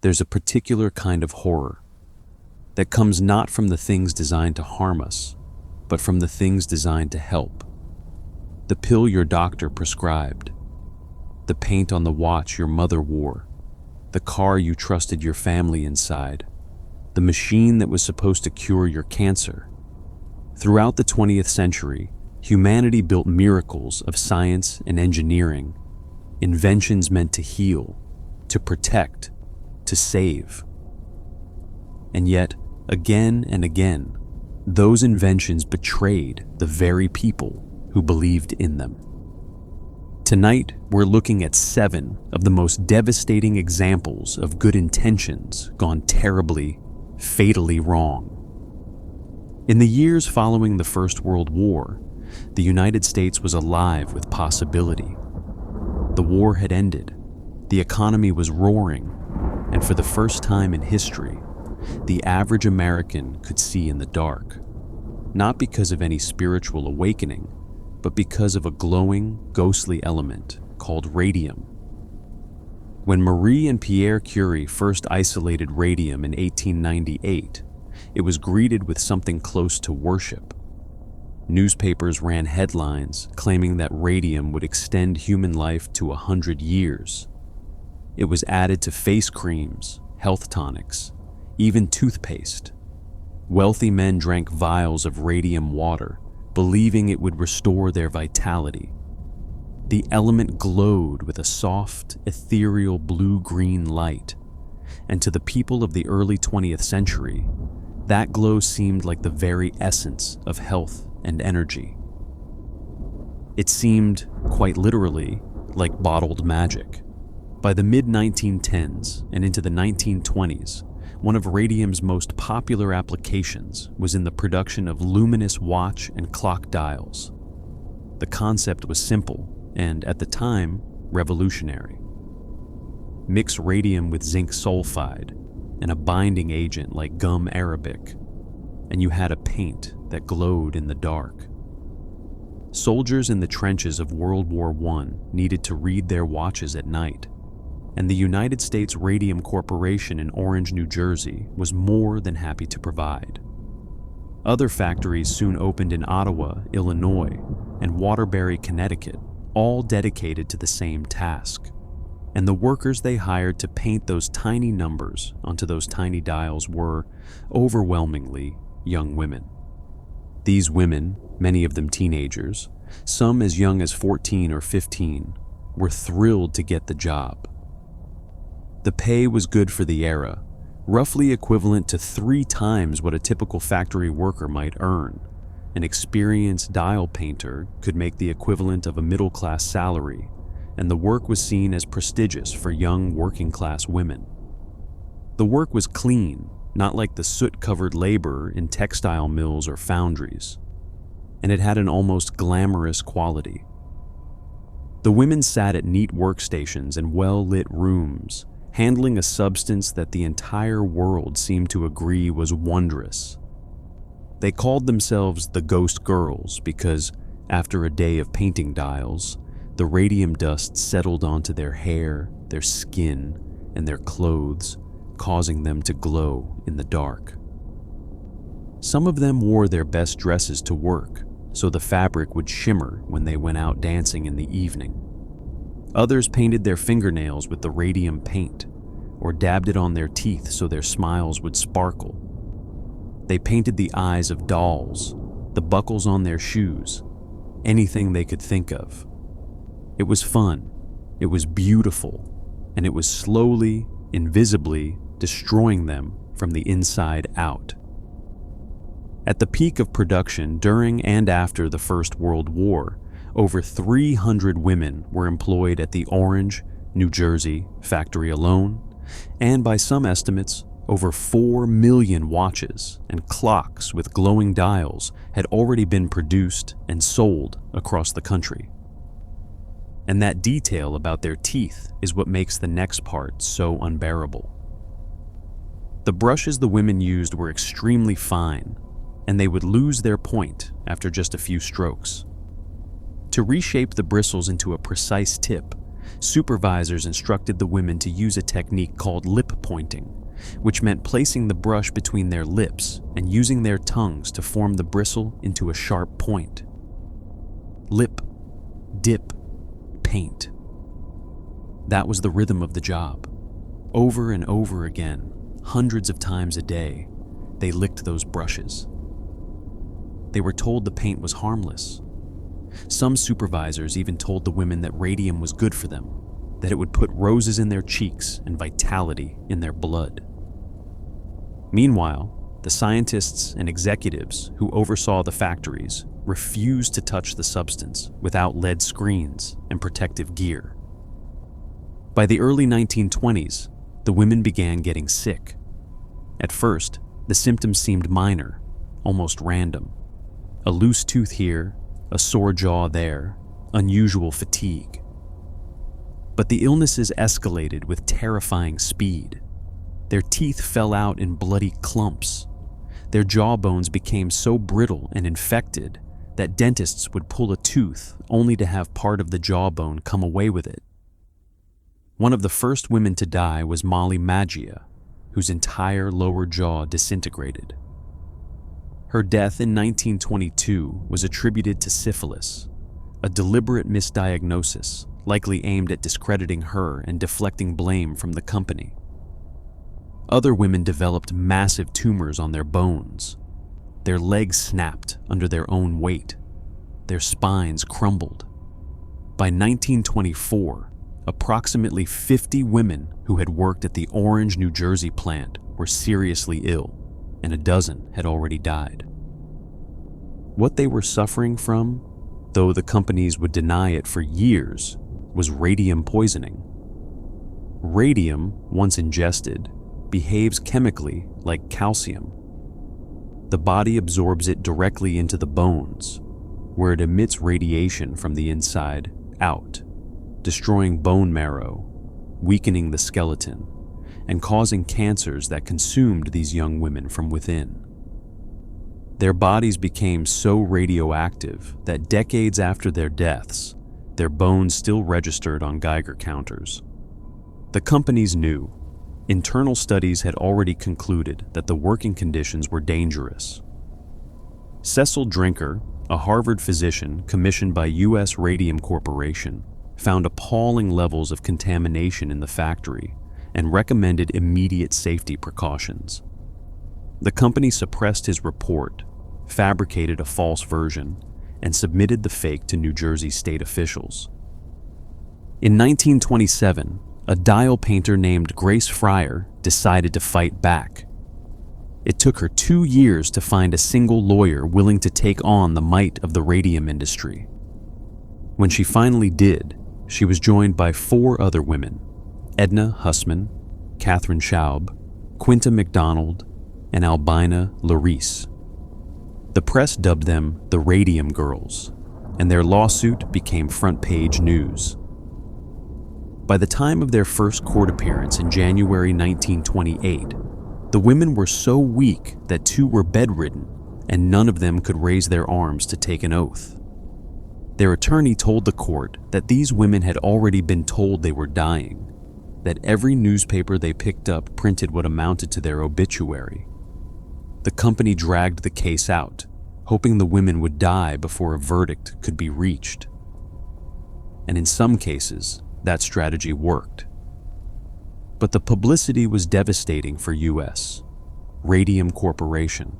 there's a particular kind of horror that comes not from the things designed to harm us, but from the things designed to help. The pill your doctor prescribed, the paint on the watch your mother wore, the car you trusted your family inside, the machine that was supposed to cure your cancer. Throughout the 20th century, humanity built miracles of science and engineering, inventions meant to heal, to protect, to save. And yet, again and again, those inventions betrayed the very people who believed in them. Tonight, we're looking at 7 of the most devastating examples of good intentions gone terribly, fatally wrong. In the years following the First World War, the United States was alive with possibility. The war had ended, the economy was roaring, and for the first time in history, the average American could see in the dark, not because of any spiritual awakening, but because of a glowing, ghostly element called radium. When Marie and Pierre Curie first isolated radium in 1898, it was greeted with something close to worship. Newspapers ran headlines claiming that radium would extend human life to 100 years. It was added to face creams, health tonics, even toothpaste. Wealthy men drank vials of radium water, believing it would restore their vitality. The element glowed with a soft, ethereal blue-green light, and to the people of the early 20th century, that glow seemed like the very essence of health and energy. It seemed, quite literally, like bottled magic. By the mid-1910s and into the 1920s, one of radium's most popular applications was in the production of luminous watch and clock dials. The concept was simple and, at the time, revolutionary. Mix radium with zinc sulfide and a binding agent like gum arabic, and you had a paint that glowed in the dark. Soldiers in the trenches of World War I needed to read their watches at night, and the United States Radium Corporation in Orange, New Jersey was more than happy to provide. Other factories soon opened in Ottawa, Illinois, and Waterbury, Connecticut, all dedicated to the same task. And the workers they hired to paint those tiny numbers onto those tiny dials were, overwhelmingly, young women. These women, many of them teenagers, some as young as 14 or 15, were thrilled to get the job. The pay was good for the era, roughly equivalent to 3 times what a typical factory worker might earn. An experienced dial painter could make the equivalent of a middle-class salary, and the work was seen as prestigious for young working-class women. The work was clean, not like the soot-covered labor in textile mills or foundries, and it had an almost glamorous quality. The women sat at neat workstations and well-lit rooms, handling a substance that the entire world seemed to agree was wondrous. They called themselves the Ghost Girls because, after a day of painting dials, the radium dust settled onto their hair, their skin, and their clothes, causing them to glow in the dark. Some of them wore their best dresses to work, so the fabric would shimmer when they went out dancing in the evening. Others painted their fingernails with the radium paint, or dabbed it on their teeth so their smiles would sparkle. They painted the eyes of dolls, the buckles on their shoes, anything they could think of. It was fun, it was beautiful, and it was slowly, invisibly destroying them from the inside out. At the peak of production during and after the First World War, over 300 women were employed at the Orange, New Jersey factory alone, and by some estimates, over 4 million watches and clocks with glowing dials had already been produced and sold across the country. And that detail about their teeth is what makes the next part so unbearable. The brushes the women used were extremely fine, and they would lose their point after just a few strokes. To reshape the bristles into a precise tip, Supervisors instructed the women to use a technique called lip pointing, which meant placing the brush between their lips and using their tongues to form the bristle into a sharp point. Lip, dip, paint. That was the rhythm of the job. Over and over again, hundreds of times a day, they licked those brushes. They were told the paint was harmless. Some supervisors even told the women that radium was good for them, that it would put roses in their cheeks and vitality in their blood. Meanwhile, the scientists and executives who oversaw the factories refused to touch the substance without lead screens and protective gear. By the early 1920s, the women began getting sick. At first, the symptoms seemed minor, almost random. A loose tooth here, a sore jaw there, unusual fatigue. But the illnesses escalated with terrifying speed. Their teeth fell out in bloody clumps. Their jawbones became so brittle and infected that dentists would pull a tooth only to have part of the jawbone come away with it. One of the first women to die was Molly Maggia, whose entire lower jaw disintegrated. Her death in 1922 was attributed to syphilis, a deliberate misdiagnosis likely aimed at discrediting her and deflecting blame from the company. Other women developed massive tumors on their bones. Their legs snapped under their own weight. Their spines crumbled. By 1924, approximately 50 women who had worked at the Orange, New Jersey plant were seriously ill, and a dozen had already died. What they were suffering from, though the companies would deny it for years, was radium poisoning. Radium, once ingested, behaves chemically like calcium. The body absorbs it directly into the bones, where it emits radiation from the inside out, destroying bone marrow, weakening the skeleton, and causing cancers that consumed these young women from within. Their bodies became so radioactive that decades after their deaths, their bones still registered on Geiger counters. The companies knew. Internal studies had already concluded that the working conditions were dangerous. Cecil Drinker, a Harvard physician commissioned by U.S. Radium Corporation, found appalling levels of contamination in the factory and recommended immediate safety precautions. The company suppressed his report, fabricated a false version, and submitted the fake to New Jersey state officials. In 1927, a dial painter named Grace Fryer decided to fight back. It took her 2 years to find a single lawyer willing to take on the might of the radium industry. When she finally did, she was joined by 4 other women: Edna Hussman, Catherine Schaub, Quinta McDonald, and Albina Larice. The press dubbed them the Radium Girls, and their lawsuit became front-page news. By the time of their first court appearance in January 1928, the women were so weak that 2 were bedridden, and none of them could raise their arms to take an oath. Their attorney told the court that these women had already been told they were dying, that every newspaper they picked up printed what amounted to their obituary. The company dragged the case out, hoping the women would die before a verdict could be reached. And in some cases, that strategy worked. But the publicity was devastating for U.S. Radium Corporation.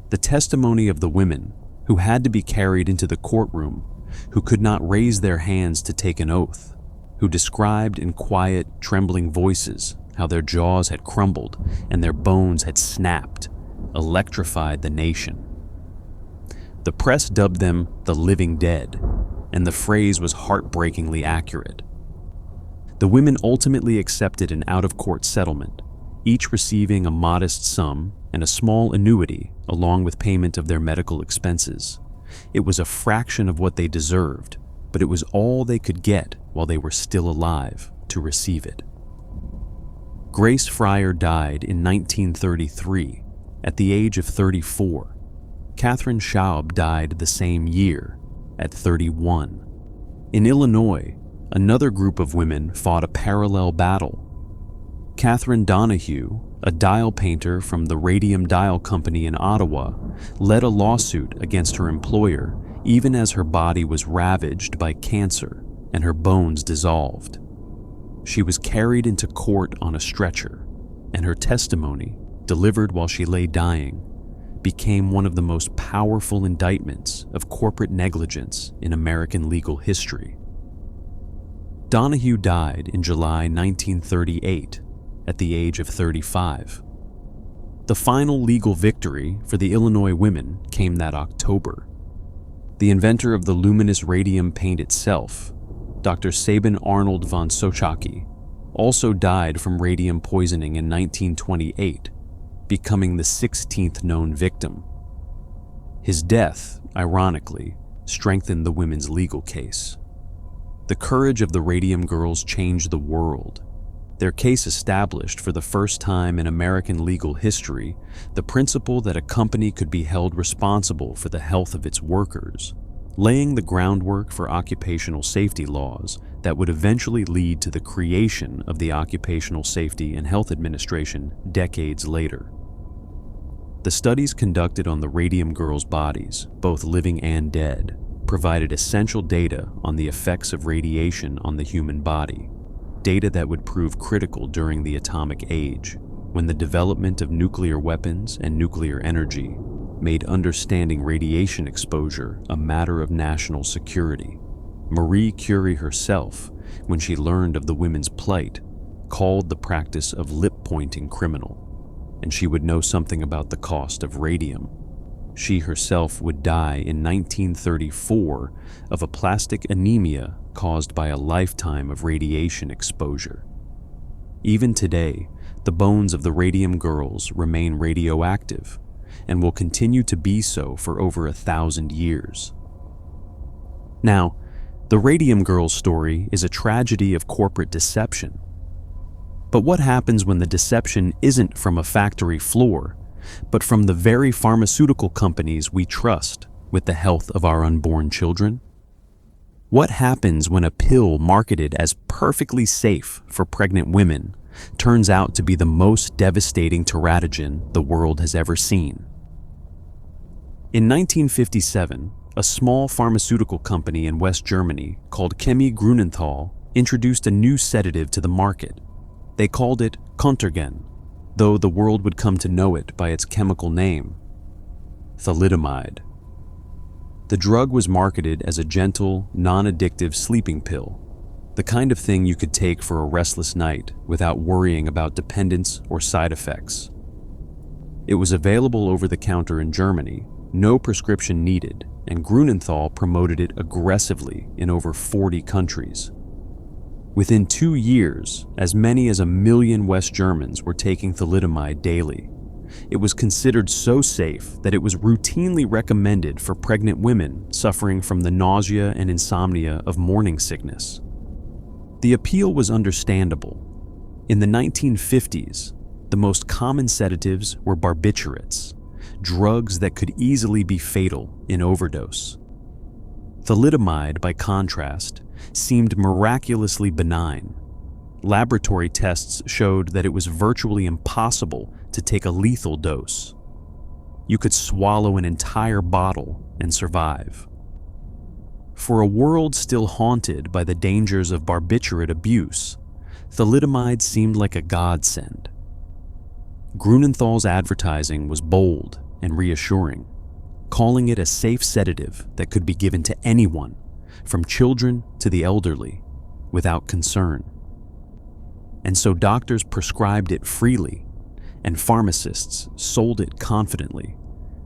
The testimony of the women, who had to be carried into the courtroom, who could not raise their hands to take an oath, who described in quiet, trembling voices how their jaws had crumbled and their bones had snapped, electrified the nation. The press dubbed them the living dead, and the phrase was heartbreakingly accurate. The women ultimately accepted an out-of-court settlement, each receiving a modest sum and a small annuity along with payment of their medical expenses. It was a fraction of what they deserved, but it was all they could get while they were still alive to receive it. Grace Fryer died in 1933 at the age of 34. Catherine Schaub died the same year at 31. In Illinois, another group of women fought a parallel battle. Catherine Donahue, a dial painter from the Radium Dial Company in Ottawa, led a lawsuit against her employer even as her body was ravaged by cancer and her bones dissolved. She was carried into court on a stretcher, and her testimony, delivered while she lay dying, became one of the most powerful indictments of corporate negligence in American legal history. Donahue died in July 1938 at the age of 35. The final legal victory for the Illinois women came that October. The inventor of the luminous radium paint itself, Dr. Sabin Arnold von Sochacki, also died from radium poisoning in 1928, becoming the 16th known victim. His death, ironically, strengthened the women's legal case. The courage of the Radium Girls changed the world. Their case established for the first time in American legal history the principle that a company could be held responsible for the health of its workers, laying the groundwork for occupational safety laws that would eventually lead to the creation of the Occupational Safety and Health Administration decades later. The studies conducted on the Radium Girls' bodies, both living and dead, provided essential data on the effects of radiation on the human body, data that would prove critical during the atomic age, when the development of nuclear weapons and nuclear energy made understanding radiation exposure a matter of national security. Marie Curie herself, when she learned of the women's plight, called the practice of lip-pointing criminal, and she would know something about the cost of radium. She herself would die in 1934 of aplastic anemia caused by a lifetime of radiation exposure. Even today, the bones of the Radium Girls remain radioactive and will continue to be so for over 1,000 years. Now, the Radium Girls story is a tragedy of corporate deception. But what happens when the deception isn't from a factory floor, but from the very pharmaceutical companies we trust with the health of our unborn children? What happens when a pill marketed as perfectly safe for pregnant women turns out to be the most devastating teratogen the world has ever seen? In 1957, a small pharmaceutical company in West Germany called Chemie Grünenthal introduced a new sedative to the market. They called it Contergan, though the world would come to know it by its chemical name, thalidomide. The drug was marketed as a gentle, non-addictive sleeping pill, the kind of thing you could take for a restless night without worrying about dependence or side effects. It was available over the counter in Germany, no prescription needed, and Grünenthal promoted it aggressively in over 40 countries. Within 2 years, as many as 1 million West Germans were taking thalidomide daily. It was considered so safe that it was routinely recommended for pregnant women suffering from the nausea and insomnia of morning sickness. The appeal was understandable. In the 1950s, the most common sedatives were barbiturates, drugs that could easily be fatal in overdose. Thalidomide, by contrast, seemed miraculously benign. Laboratory tests showed that it was virtually impossible to take a lethal dose. You could swallow an entire bottle and survive. For a world still haunted by the dangers of barbiturate abuse, thalidomide seemed like a godsend. Grünenthal's advertising was bold and reassuring, calling it a safe sedative that could be given to anyone, from children to the elderly, without concern. And so doctors prescribed it freely, and pharmacists sold it confidently,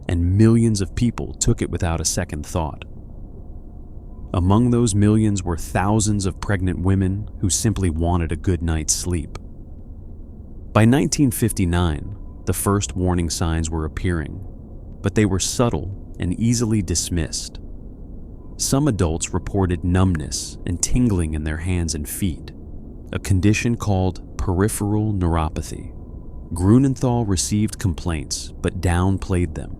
and millions of people took it without a second thought. Among those millions were thousands of pregnant women who simply wanted a good night's sleep. By 1959, the first warning signs were appearing, but they were subtle and easily dismissed. Some adults reported numbness and tingling in their hands and feet, a condition called peripheral neuropathy. Grünenthal received complaints but downplayed them.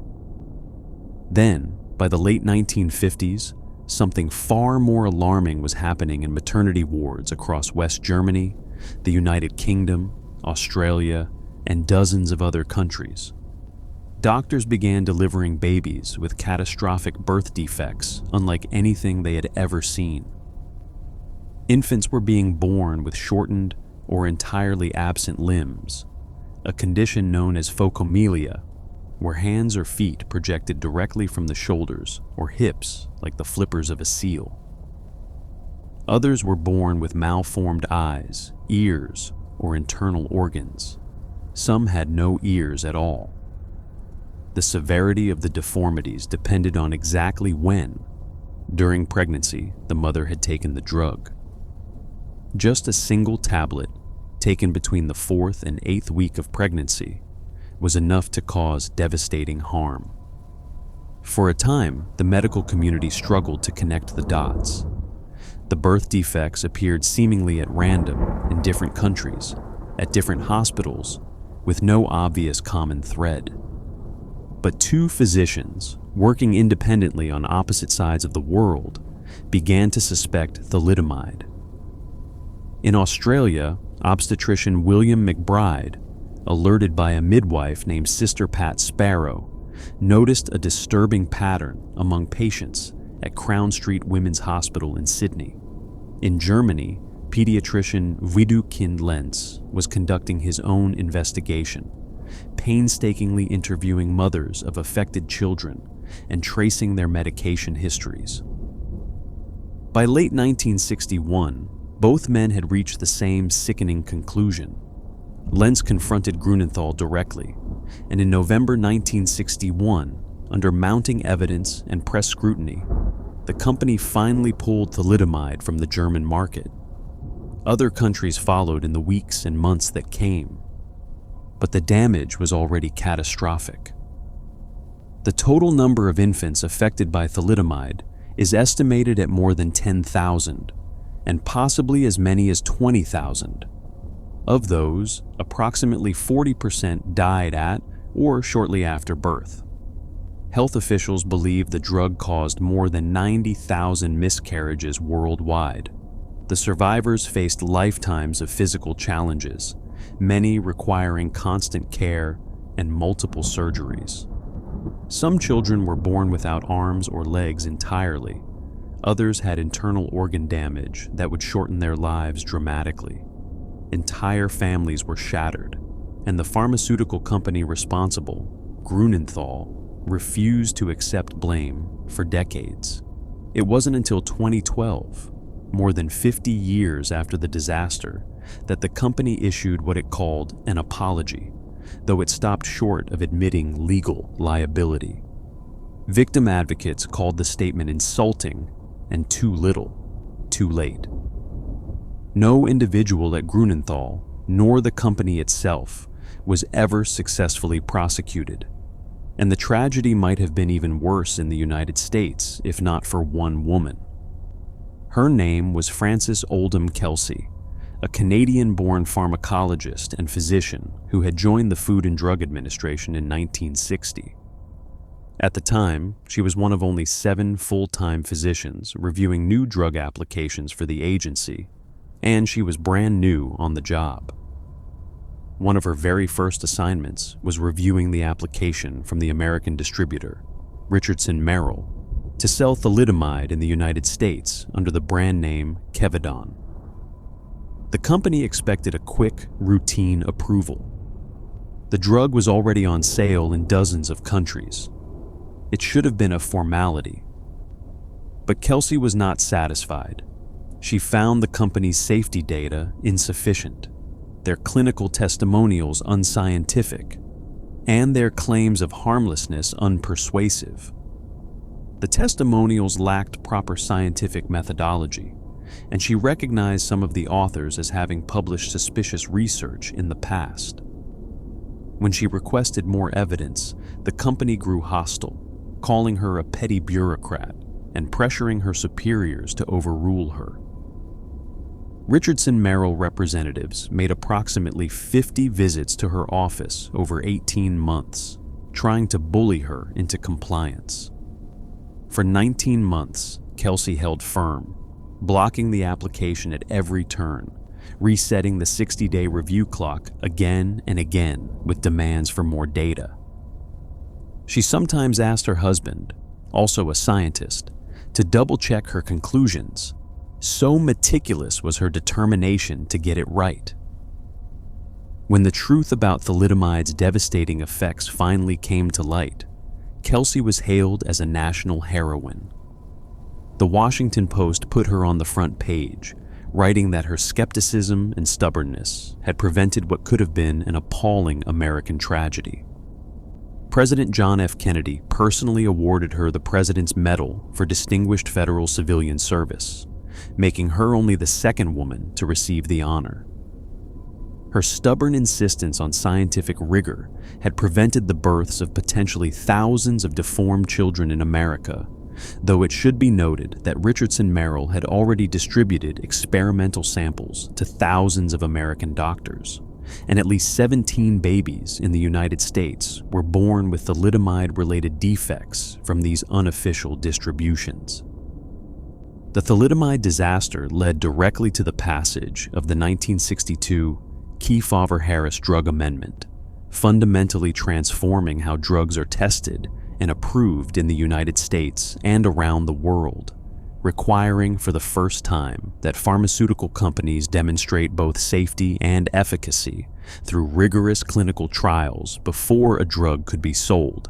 Then, by the late 1950s, something far more alarming was happening in maternity wards across West Germany, the United Kingdom, Australia, and dozens of other countries. Doctors began delivering babies with catastrophic birth defects unlike anything they had ever seen. Infants were being born with shortened or entirely absent limbs, a condition known as phocomelia, where hands or feet projected directly from the shoulders or hips like the flippers of a seal. Others were born with malformed eyes, ears, or internal organs. Some had no ears at all. The severity of the deformities depended on exactly when, during pregnancy, the mother had taken the drug. Just a single tablet, taken between the 4th and 8th week of pregnancy, was enough to cause devastating harm. For a time, the medical community struggled to connect the dots. The birth defects appeared seemingly at random in different countries, at different hospitals, with no obvious common thread. But two physicians, working independently on opposite sides of the world, began to suspect thalidomide. In Australia, obstetrician William McBride, alerted by a midwife named Sister Pat Sparrow, noticed a disturbing pattern among patients at Crown Street Women's Hospital in Sydney. In Germany, pediatrician Widukind Lenz was conducting his own investigation, painstakingly interviewing mothers of affected children and tracing their medication histories. By late 1961, both men had reached the same sickening conclusion. Lenz confronted Grunenthal directly, and in November 1961, under mounting evidence and press scrutiny, the company finally pulled thalidomide from the German market. Other countries followed in the weeks and months that came, but the damage was already catastrophic. The total number of infants affected by thalidomide is estimated at more than 10,000, and possibly as many as 20,000. Of those, approximately 40% died at or shortly after birth. Health officials believe the drug caused more than 90,000 miscarriages worldwide. The survivors faced lifetimes of physical challenges, many requiring constant care and multiple surgeries. Some children were born without arms or legs entirely. Others had internal organ damage that would shorten their lives dramatically. Entire families were shattered, and the pharmaceutical company responsible, Grunenthal, refused to accept blame for decades. It wasn't until 2012, more than 50 years after the disaster, that the company issued what it called an apology, though it stopped short of admitting legal liability. Victim advocates called the statement insulting and too little, too late. No individual at Grunenthal, nor the company itself, was ever successfully prosecuted, and the tragedy might have been even worse in the United States if not for one woman. Her name was Frances Oldham Kelsey, a Canadian-born pharmacologist and physician who had joined the Food and Drug Administration in 1960. At the time, she was one of only 7 full-time physicians reviewing new drug applications for the agency, and she was brand new on the job. One of her very first assignments was reviewing the application from the American distributor, Richardson Merrill, to sell thalidomide in the United States under the brand name Kevidon. The company expected a quick, routine approval. The drug was already on sale in dozens of countries. It should have been a formality. But Kelsey was not satisfied. She found the company's safety data insufficient, their clinical testimonials unscientific, and their claims of harmlessness unpersuasive. The testimonials lacked proper scientific methodology, and she recognized some of the authors as having published suspicious research in the past. When she requested more evidence, the company grew hostile, calling her a petty bureaucrat and pressuring her superiors to overrule her. Richardson Merrill representatives made approximately 50 visits to her office over 18 months, trying to bully her into compliance. For 19 months, Kelsey held firm, blocking the application at every turn, resetting the 60-day review clock again and again with demands for more data. She sometimes asked her husband, also a scientist, to double-check her conclusions. So meticulous was her determination to get it right. When the truth about thalidomide's devastating effects finally came to light, Kelsey was hailed as a national heroine. The Washington Post put her on the front page, writing that her skepticism and stubbornness had prevented what could have been an appalling American tragedy. President John F. Kennedy personally awarded her the President's Medal for Distinguished Federal Civilian Service, making her only the second woman to receive the honor. Her stubborn insistence on scientific rigor had prevented the births of potentially thousands of deformed children in America, though it should be noted that Richardson Merrill had already distributed experimental samples to thousands of American doctors, and at least 17 babies in the United States were born with thalidomide-related defects from these unofficial distributions. The thalidomide disaster led directly to the passage of the 1962 Kefauver-Harris Drug Amendment, fundamentally transforming how drugs are tested and approved in the United States and around the world, requiring for the first time that pharmaceutical companies demonstrate both safety and efficacy through rigorous clinical trials before a drug could be sold.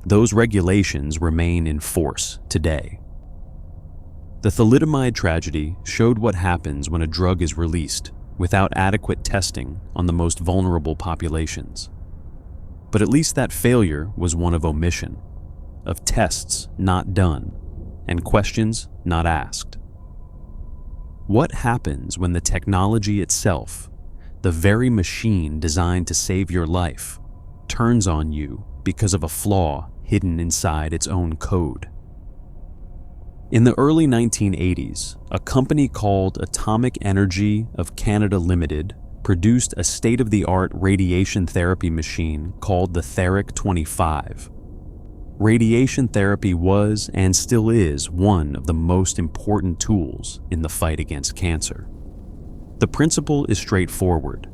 Those regulations remain in force today. The thalidomide tragedy showed what happens when a drug is released without adequate testing on the most vulnerable populations. But at least that failure was one of omission, of tests not done, and questions not asked. What happens when the technology itself, the very machine designed to save your life, turns on you because of a flaw hidden inside its own code? In the early 1980s, a company called Atomic Energy of Canada Limited produced a state-of-the-art radiation therapy machine called the Theric 25. Radiation therapy was and still is one of the most important tools in the fight against cancer. The principle is straightforward.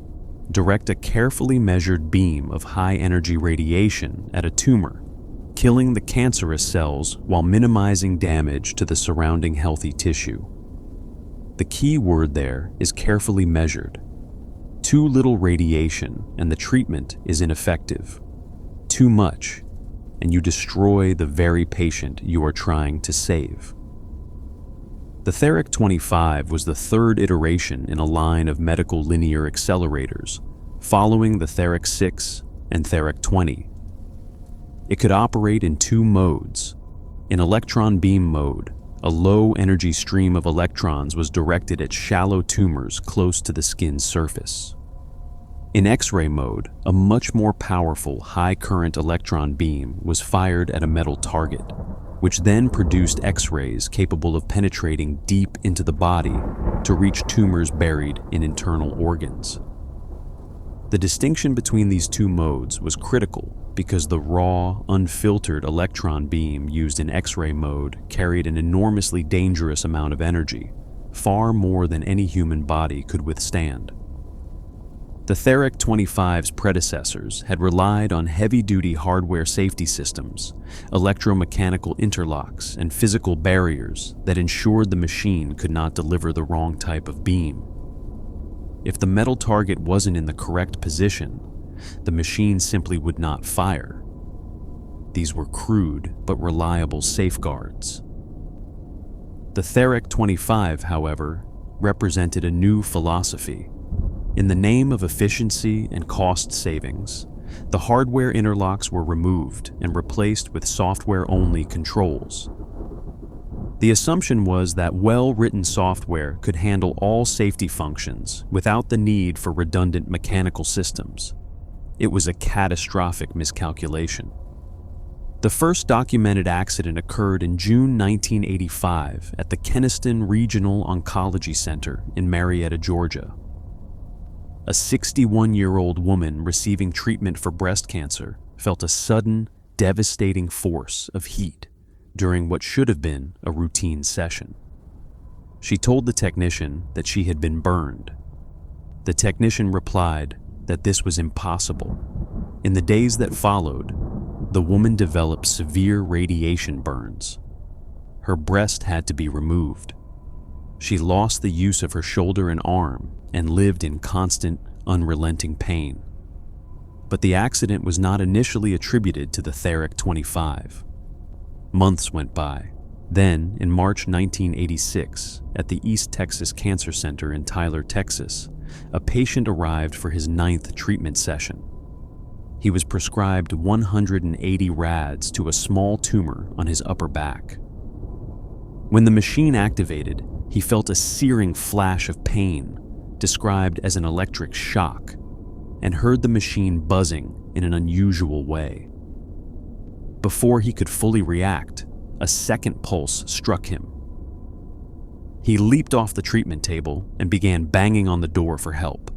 Direct a carefully measured beam of high-energy radiation at a tumor, killing the cancerous cells while minimizing damage to the surrounding healthy tissue. The key word there is carefully measured. Too little radiation and the treatment is ineffective. Too much, and you destroy the very patient you are trying to save. The Theric 25 was the third iteration in a line of medical linear accelerators, following the Theric 6 and Theric 20. It could operate in two modes. In electron beam mode, a low-energy stream of electrons was directed at shallow tumors close to the skin's surface. In X-ray mode, a much more powerful high-current electron beam was fired at a metal target, which then produced X-rays capable of penetrating deep into the body to reach tumors buried in internal organs. The distinction between these two modes was critical because the raw, unfiltered electron beam used in X-ray mode carried an enormously dangerous amount of energy, far more than any human body could withstand. The Theric 25's predecessors had relied on heavy-duty hardware safety systems, electromechanical interlocks, and physical barriers that ensured the machine could not deliver the wrong type of beam. If the metal target wasn't in the correct position, the machine simply would not fire. These were crude but reliable safeguards. The Theric 25, however, represented a new philosophy. In the name of efficiency and cost savings, the hardware interlocks were removed and replaced with software-only controls. The assumption was that well-written software could handle all safety functions without the need for redundant mechanical systems. It was a catastrophic miscalculation. The first documented accident occurred in June 1985 at the Keniston Regional Oncology Center in Marietta, Georgia. A 61-year-old woman receiving treatment for breast cancer felt a sudden, devastating force of heat during what should have been a routine session. She told the technician that she had been burned. The technician replied that this was impossible. In the days that followed, the woman developed severe radiation burns. Her breast had to be removed. She lost the use of her shoulder and arm and lived in constant, unrelenting pain. But the accident was not initially attributed to the thalidomide. Months went by. Then, in March 1986, at the East Texas Cancer Center in Tyler, Texas, a patient arrived for his 9th treatment session. He was prescribed 180 rads to a small tumor on his upper back. When the machine activated, he felt a searing flash of pain, described as an electric shock, and heard the machine buzzing in an unusual way. Before he could fully react, a second pulse struck him. He leaped off the treatment table and began banging on the door for help.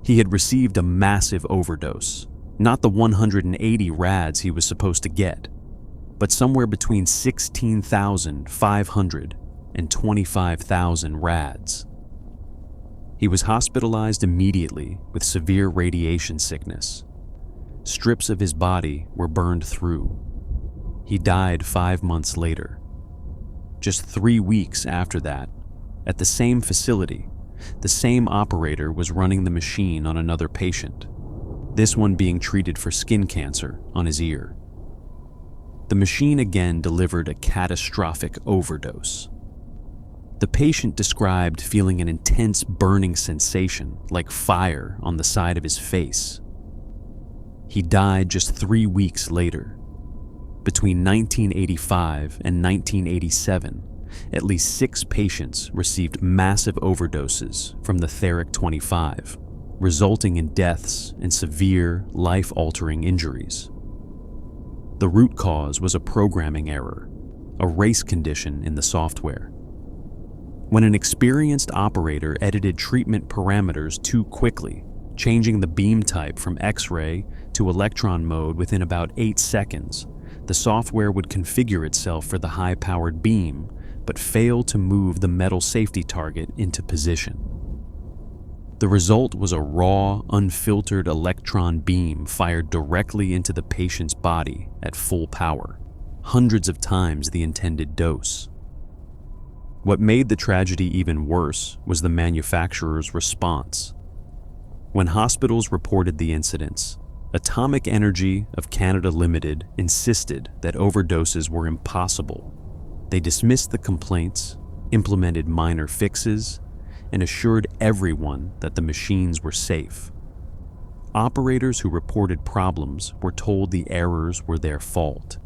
He had received a massive overdose, not the 180 rads he was supposed to get, but somewhere between 16,500 and 25,000 rads. He was hospitalized immediately with severe radiation sickness. Strips of his body were burned through. He died 5 months later. Just 3 weeks after that, at the same facility, the same operator was running the machine on another patient, this one being treated for skin cancer on his ear. The machine again delivered a catastrophic overdose. The patient described feeling an intense burning sensation like fire on the side of his face. He died just 3 weeks later. Between 1985 and 1987, at least 6 patients received massive overdoses from the thalidomide, resulting in deaths and severe, life-altering injuries. The root cause was a programming error, a race condition in the software. When an experienced operator edited treatment parameters too quickly, changing the beam type from X-ray to electron mode within about 8 seconds, the software would configure itself for the high-powered beam, but fail to move the metal safety target into position. The result was a raw, unfiltered electron beam fired directly into the patient's body at full power, hundreds of times the intended dose. What made the tragedy even worse was the manufacturer's response. When hospitals reported the incidents, Atomic Energy of Canada Limited insisted that overdoses were impossible. They dismissed the complaints, implemented minor fixes, and assured everyone that the machines were safe. Operators who reported problems were told the errors were their fault.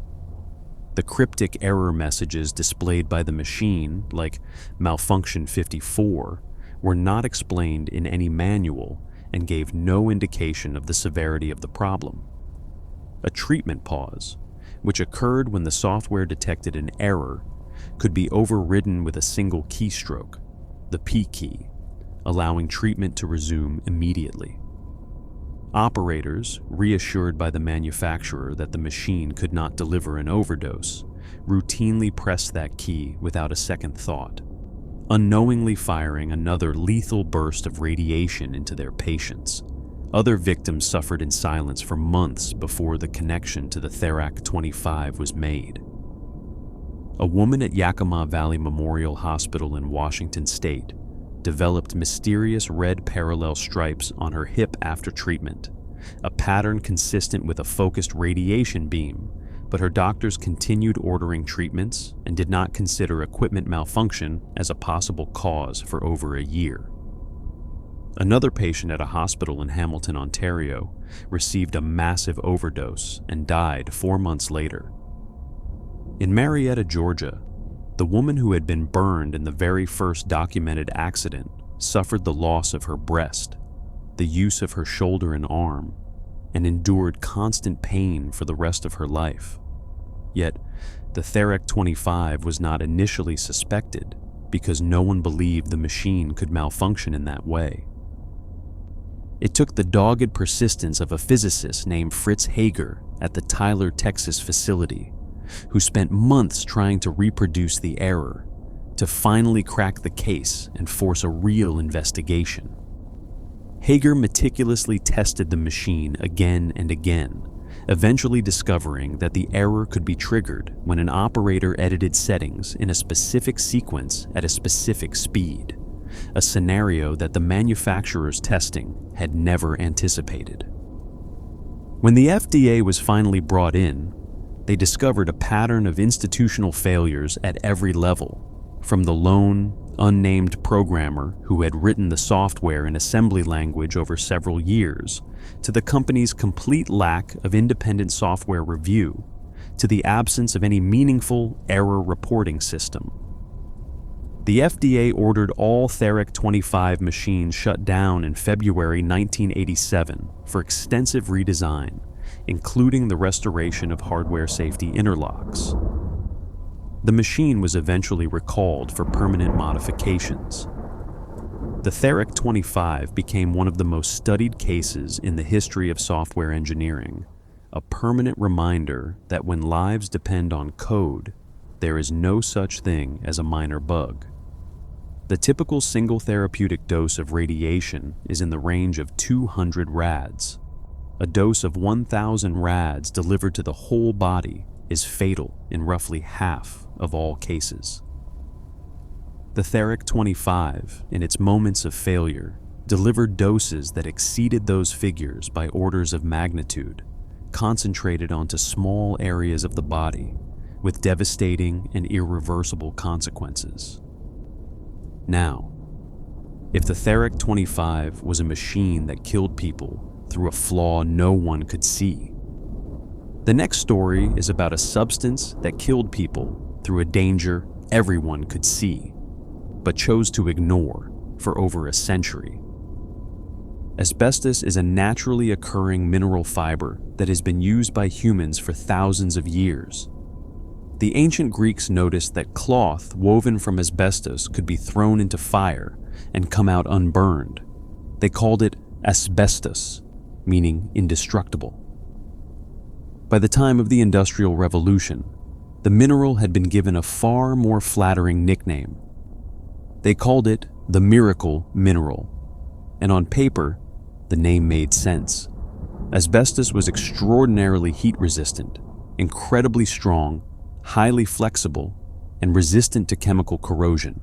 The cryptic error messages displayed by the machine, like malfunction 54, were not explained in any manual and gave no indication of the severity of the problem. A treatment pause, which occurred when the software detected an error, could be overridden with a single keystroke, the P key, allowing treatment to resume immediately. Operators, reassured by the manufacturer that the machine could not deliver an overdose, routinely pressed that key without a second thought, unknowingly firing another lethal burst of radiation into their patients. Other victims suffered in silence for months before the connection to the thalidomide was made. A woman at Yakima Valley Memorial Hospital in Washington State developed mysterious red parallel stripes on her hip after treatment, a pattern consistent with a focused radiation beam, but her doctors continued ordering treatments and did not consider equipment malfunction as a possible cause for over a year. Another patient at a hospital in Hamilton, Ontario, received a massive overdose and died 4 months later. In Marietta, Georgia, the woman who had been burned in the very first documented accident suffered the loss of her breast, the use of her shoulder and arm, and endured constant pain for the rest of her life. Yet, the thalidomide was not initially suspected because no one believed the machine could malfunction in that way. It took the dogged persistence of a physicist named Fritz Hager at the Tyler, Texas facility, who spent months trying to reproduce the error, to finally crack the case and force a real investigation. Hager meticulously tested the machine again and again, eventually discovering that the error could be triggered when an operator edited settings in a specific sequence at a specific speed, a scenario that the manufacturer's testing had never anticipated. When the FDA was finally brought in, they discovered a pattern of institutional failures at every level, from the lone, unnamed programmer who had written the software in assembly language over several years, to the company's complete lack of independent software review, to the absence of any meaningful error reporting system. The FDA ordered all Theric 25 machines shut down in February 1987 for extensive redesign, including the restoration of hardware safety interlocks. The machine was eventually recalled for permanent modifications. The Theric 25 became one of the most studied cases in the history of software engineering, a permanent reminder that when lives depend on code, there is no such thing as a minor bug. The typical single therapeutic dose of radiation is in the range of 200 rads. A dose of 1,000 rads delivered to the whole body is fatal in roughly half of all cases. The Theric 25, in its moments of failure, delivered doses that exceeded those figures by orders of magnitude, concentrated onto small areas of the body, with devastating and irreversible consequences. Now, if the Theric 25 was a machine that killed people through a flaw no one could see, the next story is about a substance that killed people through a danger everyone could see, but chose to ignore for over a century. Asbestos is a naturally occurring mineral fiber that has been used by humans for thousands of years. The ancient Greeks noticed that cloth woven from asbestos could be thrown into fire and come out unburned. They called it asbestos, meaning indestructible. By the time of the Industrial Revolution, the mineral had been given a far more flattering nickname. They called it the miracle mineral, and on paper, the name made sense. Asbestos was extraordinarily heat-resistant, incredibly strong, highly flexible, and resistant to chemical corrosion.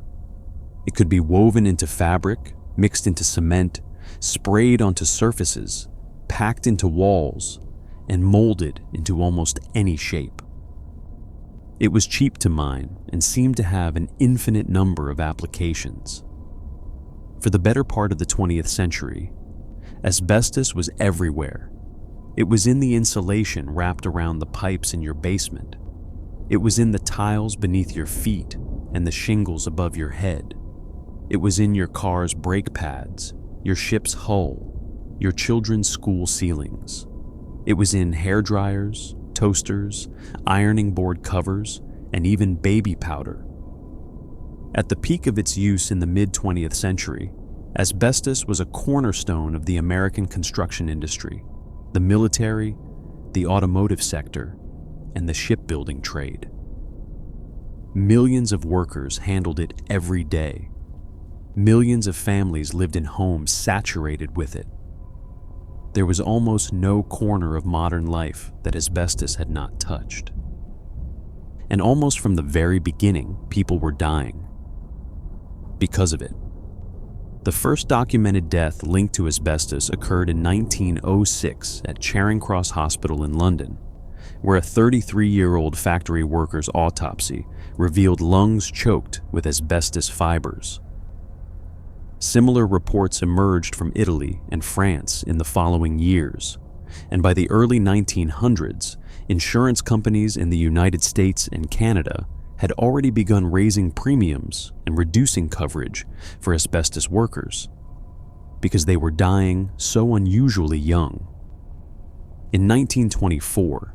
It could be woven into fabric, mixed into cement, sprayed onto surfaces, packed into walls, and molded into almost any shape. It was cheap to mine and seemed to have an infinite number of applications. For the better part of the 20th century, asbestos was everywhere. It was in the insulation wrapped around the pipes in your basement. It was in the tiles beneath your feet and the shingles above your head. It was in your car's brake pads, your ship's hull, your children's school ceilings. It was in hair dryers, toasters, ironing board covers, and even baby powder. At the peak of its use in the mid-20th century, asbestos was a cornerstone of the American construction industry, the military, the automotive sector, and the shipbuilding trade. Millions of workers handled it every day. Millions of families lived in homes saturated with it. There was almost no corner of modern life that asbestos had not touched. And almost from the very beginning, people were dying because of it. The first documented death linked to asbestos occurred in 1906 at Charing Cross Hospital in London, where a 33-year-old factory worker's autopsy revealed lungs choked with asbestos fibers. Similar reports emerged from Italy and France in the following years, and by the early 1900s, insurance companies in the United States and Canada had already begun raising premiums and reducing coverage for asbestos workers because they were dying so unusually young. In 1924,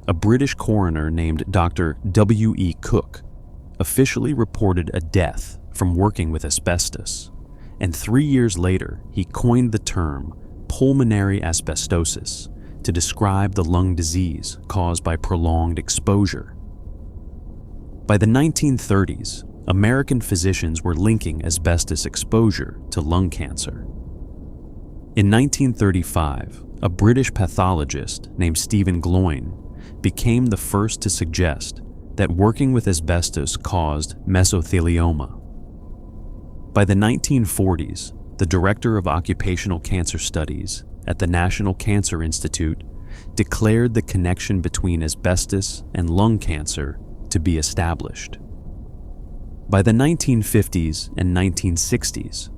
a British coroner named Dr. W.E. Cook officially reported a death from working with asbestos, and 3 years later he coined the term pulmonary asbestosis to to describe the lung disease caused by prolonged exposure. By the 1930s, American physicians were linking asbestos exposure to lung cancer. In 1935, a British pathologist named Stephen Gloyn became the first to suggest that working with asbestos caused mesothelioma. By the 1940s, the director of occupational cancer studies at the National Cancer Institute declared the connection between asbestos and lung cancer to be established. By the 1950s and 1960s,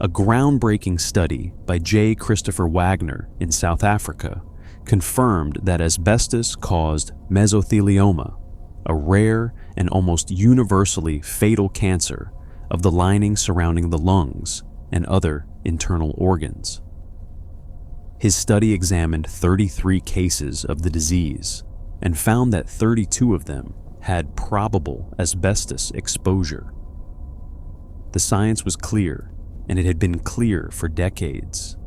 a groundbreaking study by J. Christopher Wagner in South Africa confirmed that asbestos caused mesothelioma, a rare and almost universally fatal cancer of the lining surrounding the lungs and other internal organs. His study examined 33 cases of the disease and found that 32 of them had probable asbestos exposure. The science was clear, and it had been clear for decades.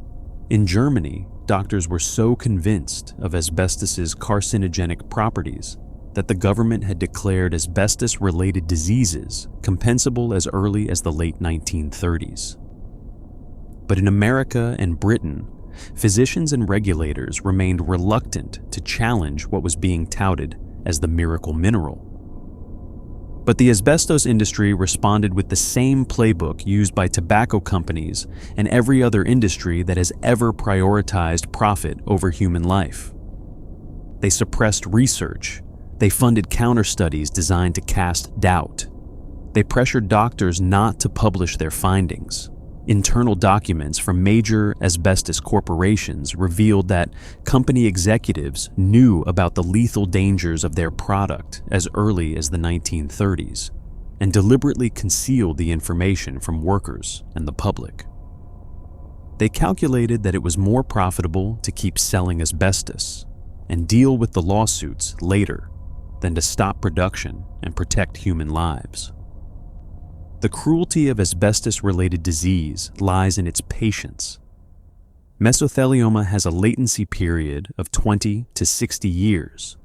In Germany, doctors were so convinced of asbestos's carcinogenic properties that the government had declared asbestos-related diseases compensable as early as the late 1930s. But in America and Britain, physicians and regulators remained reluctant to challenge what was being touted as the miracle mineral. But the asbestos industry responded with the same playbook used by tobacco companies and every other industry that has ever prioritized profit over human life. They suppressed research. They funded counter-studies designed to cast doubt. They pressured doctors not to publish their findings. Internal documents from major asbestos corporations revealed that company executives knew about the lethal dangers of their product as early as the 1930s and deliberately concealed the information from workers and the public. They calculated that it was more profitable to keep selling asbestos and deal with the lawsuits later than to stop production and protect human lives. The cruelty of asbestos-related disease lies in its patience. Mesothelioma has a latency period of 20 to 60 years.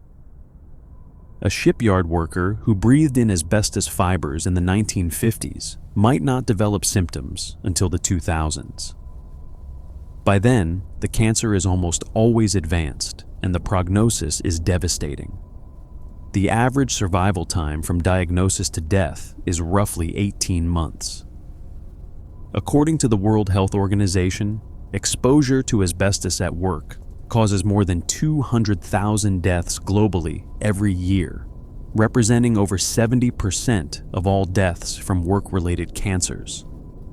A shipyard worker who breathed in asbestos fibers in the 1950s might not develop symptoms until the 2000s. By then, the cancer is almost always advanced, and the prognosis is devastating. The average survival time from diagnosis to death is roughly 18 months. According to the World Health Organization, exposure to asbestos at work causes more than 200,000 deaths globally every year, representing over 70% of all deaths from work-related cancers.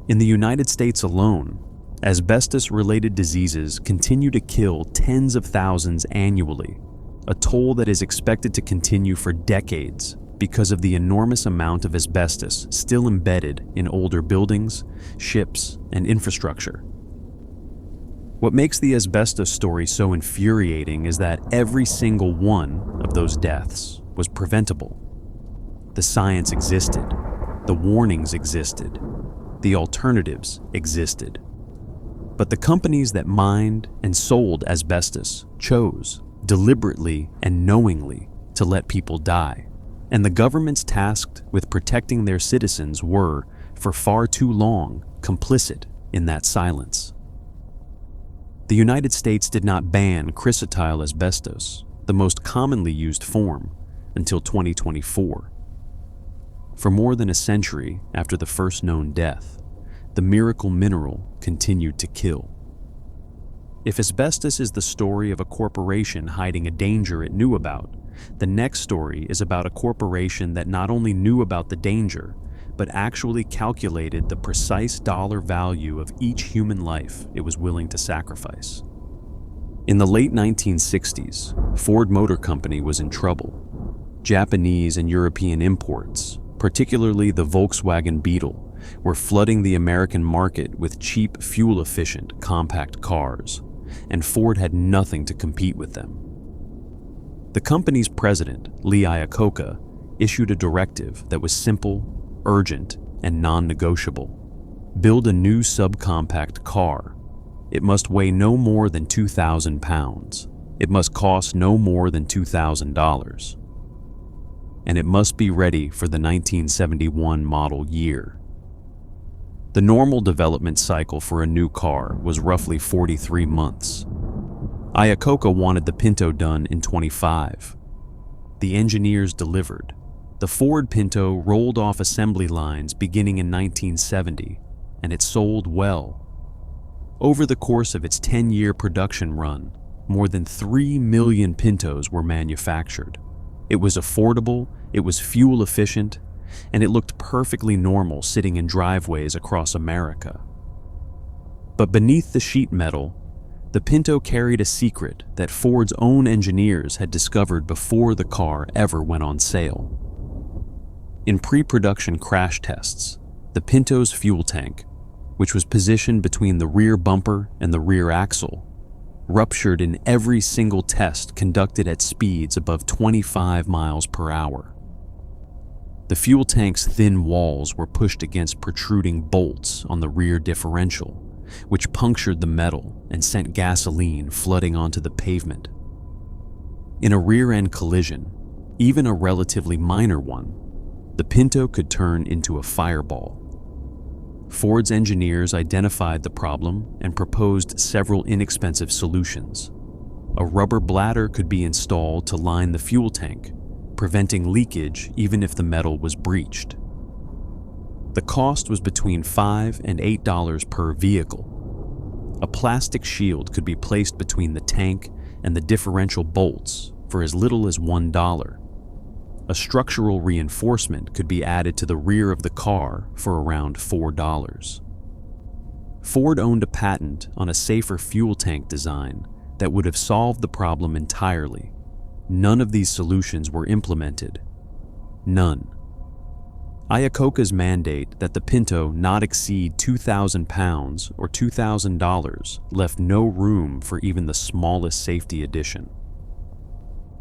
In the United States alone, asbestos-related diseases continue to kill tens of thousands annually, a toll that is expected to continue for decades because of the enormous amount of asbestos still embedded in older buildings, ships, and infrastructure. What makes the asbestos story so infuriating is that every single one of those deaths was preventable. The science existed, the warnings existed, the alternatives existed. But the companies that mined and sold asbestos chose deliberately and knowingly to let people die, and the governments tasked with protecting their citizens were, for far too long, complicit in that silence. The United States did not ban chrysotile asbestos, the most commonly used form, until 2024. For more than a century after the first known death, the miracle mineral continued to kill. If asbestos is the story of a corporation hiding a danger it knew about, the next story is about a corporation that not only knew about the danger, but actually calculated the precise dollar value of each human life it was willing to sacrifice. In the late 1960s, Ford Motor Company was in trouble. Japanese and European imports, particularly the Volkswagen Beetle, were flooding the American market with cheap, fuel-efficient, compact cars, and Ford had nothing to compete with them. The company's president, Lee Iacocca, issued a directive that was simple, urgent, and non-negotiable. Build a new subcompact car. It must weigh no more than 2,000 pounds. It must cost no more than $2,000. And it must be ready for the 1971 model year. The normal development cycle for a new car was roughly 43 months. Iacocca wanted the Pinto done in 25. The engineers delivered. The Ford Pinto rolled off assembly lines beginning in 1970, and it sold well. Over the course of its 10-year production run, more than 3 million Pintos were manufactured. It was affordable, it was fuel efficient, and it looked perfectly normal sitting in driveways across America. But beneath the sheet metal, the Pinto carried a secret that Ford's own engineers had discovered before the car ever went on sale. In pre-production crash tests, the Pinto's fuel tank, which was positioned between the rear bumper and the rear axle, ruptured in every single test conducted at speeds above 25 miles per hour. The fuel tank's thin walls were pushed against protruding bolts on the rear differential, which punctured the metal and sent gasoline flooding onto the pavement. In a rear-end collision, even a relatively minor one, the Pinto could turn into a fireball. Ford's engineers identified the problem and proposed several inexpensive solutions. A rubber bladder could be installed to line the fuel tank, preventing leakage even if the metal was breached. The cost was between $5 and $8 per vehicle. A plastic shield could be placed between the tank and the differential bolts for as little as $1. A structural reinforcement could be added to the rear of the car for around $4. Ford owned a patent on a safer fuel tank design that would have solved the problem entirely. None of these solutions were implemented. None. Iacocca's mandate that the Pinto not exceed 2,000 pounds or $2,000 left no room for even the smallest safety addition.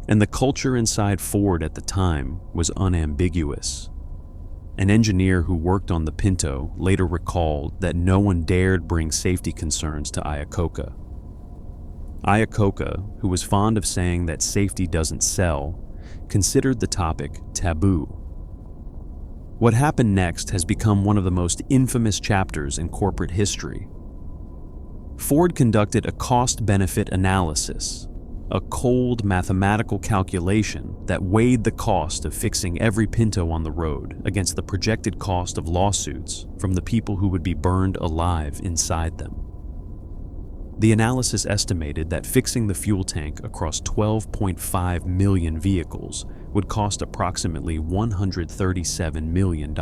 And the culture inside Ford at the time was unambiguous. An engineer who worked on the Pinto later recalled that no one dared bring safety concerns to Iacocca. Iacocca, who was fond of saying that safety doesn't sell, considered the topic taboo. What happened next has become one of the most infamous chapters in corporate history. Ford conducted a cost-benefit analysis, a cold mathematical calculation that weighed the cost of fixing every Pinto on the road against the projected cost of lawsuits from the people who would be burned alive inside them. The analysis estimated that fixing the fuel tank across 12.5 million vehicles would cost approximately $137 million.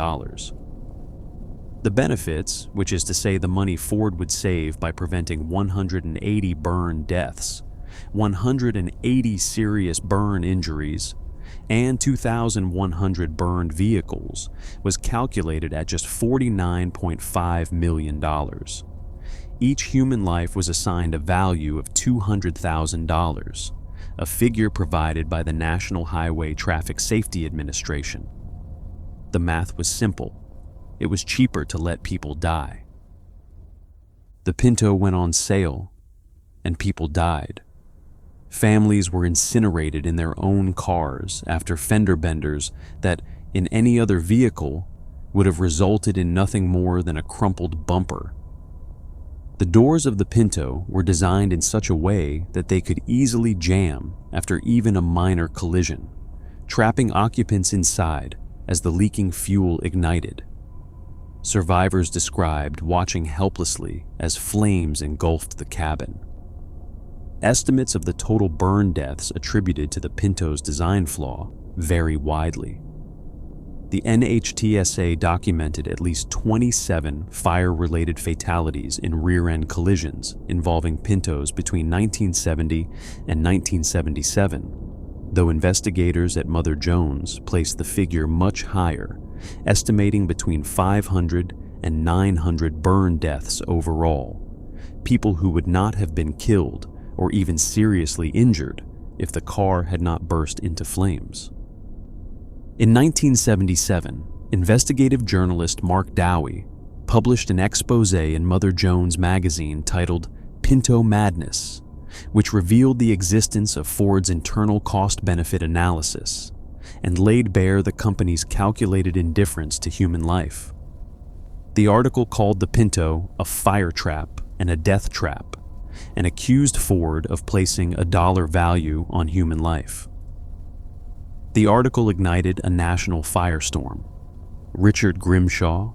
The benefits, which is to say the money Ford would save by preventing 180 burn deaths, 180 serious burn injuries, and 2,100 burned vehicles, was calculated at just $49.5 million. Each human life was assigned a value of $200,000, a figure provided by the National Highway Traffic Safety Administration. The math was simple. It was cheaper to let people die. The Pinto went on sale, and people died. Families were incinerated in their own cars after fender benders that, in any other vehicle, would have resulted in nothing more than a crumpled bumper. The doors of the Pinto were designed in such a way that they could easily jam after even a minor collision, trapping occupants inside as the leaking fuel ignited. Survivors described watching helplessly as flames engulfed the cabin. Estimates of the total burn deaths attributed to the Pinto's design flaw vary widely. The NHTSA documented at least 27 fire-related fatalities in rear-end collisions involving Pintos between 1970 and 1977, though investigators at Mother Jones placed the figure much higher, estimating between 500 and 900 burn deaths overall, people who would not have been killed or even seriously injured if the car had not burst into flames. In 1977, investigative journalist Mark Dowie published an exposé in Mother Jones magazine titled Pinto Madness, which revealed the existence of Ford's internal cost-benefit analysis and laid bare the company's calculated indifference to human life. The article called the Pinto a fire trap and a death trap, and accused Ford of placing a dollar value on human life. The article ignited a national firestorm. Richard Grimshaw,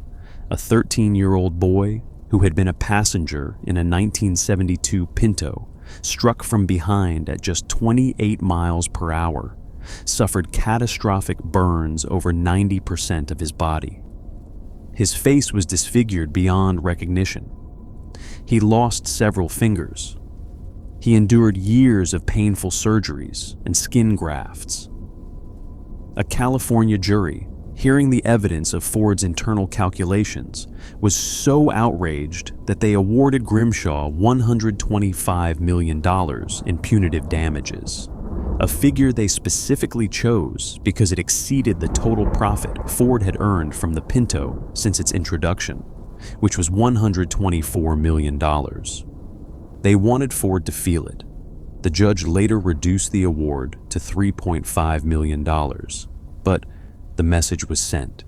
a 13-year-old boy who had been a passenger in a 1972 Pinto, struck from behind at just 28 miles per hour, suffered catastrophic burns over 90% of his body. His face was disfigured beyond recognition. He lost several fingers. He endured years of painful surgeries and skin grafts. A California jury, hearing the evidence of Ford's internal calculations, was so outraged that they awarded Grimshaw $125 million in punitive damages, a figure they specifically chose because it exceeded the total profit Ford had earned from the Pinto since its introduction, which was $124 million. They wanted Ford to feel it. The judge later reduced the award to $3.5 million, but the message was sent.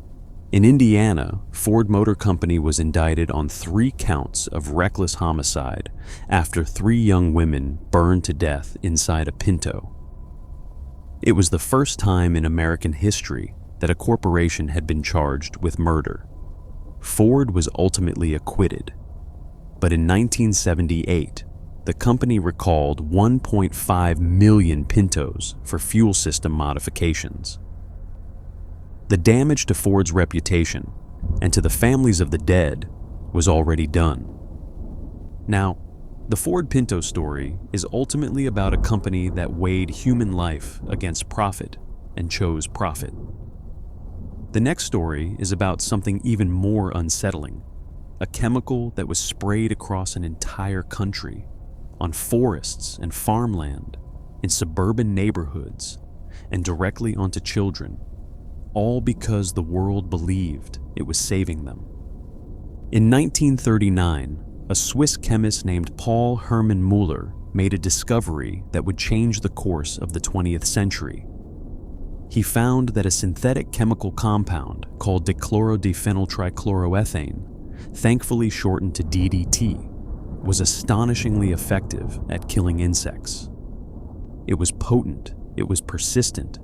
In Indiana, Ford Motor Company was indicted on 3 counts of reckless homicide after 3 young women burned to death inside a Pinto. It was the first time in American history that a corporation had been charged with murder. Ford was ultimately acquitted, but in 1978, the company recalled 1.5 million Pintos for fuel system modifications. The damage to Ford's reputation and to the families of the dead was already done. Now, the Ford Pinto story is ultimately about a company that weighed human life against profit and chose profit. The next story is about something even more unsettling, a chemical that was sprayed across an entire country, on forests and farmland, in suburban neighborhoods, and directly onto children, all because the world believed it was saving them. In 1939, a Swiss chemist named Paul Hermann Müller made a discovery that would change the course of the 20th century. He found that a synthetic chemical compound called dichlorodiphenyltrichloroethane, thankfully shortened to DDT, was astonishingly effective at killing insects. It was potent, it was persistent,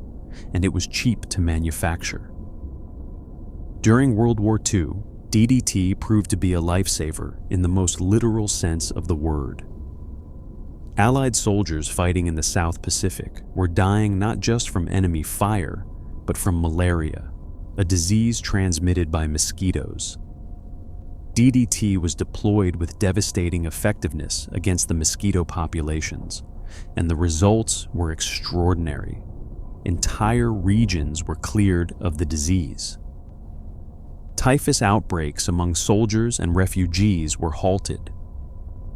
and it was cheap to manufacture. During World War II, DDT proved to be a lifesaver in the most literal sense of the word. Allied soldiers fighting in the South Pacific were dying not just from enemy fire, but from malaria, a disease transmitted by mosquitoes. DDT was deployed with devastating effectiveness against the mosquito populations, and the results were extraordinary. Entire regions were cleared of the disease. Typhus outbreaks among soldiers and refugees were halted.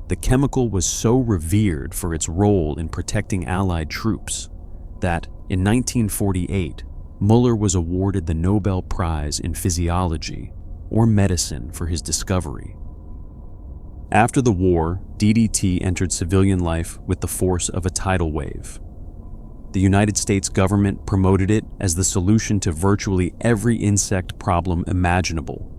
The chemical was so revered for its role in protecting Allied troops that, in 1948, Müller was awarded the Nobel Prize in Physiology or Medicine for his discovery. After the war, DDT entered civilian life with the force of a tidal wave. The United States government promoted it as the solution to virtually every insect problem imaginable.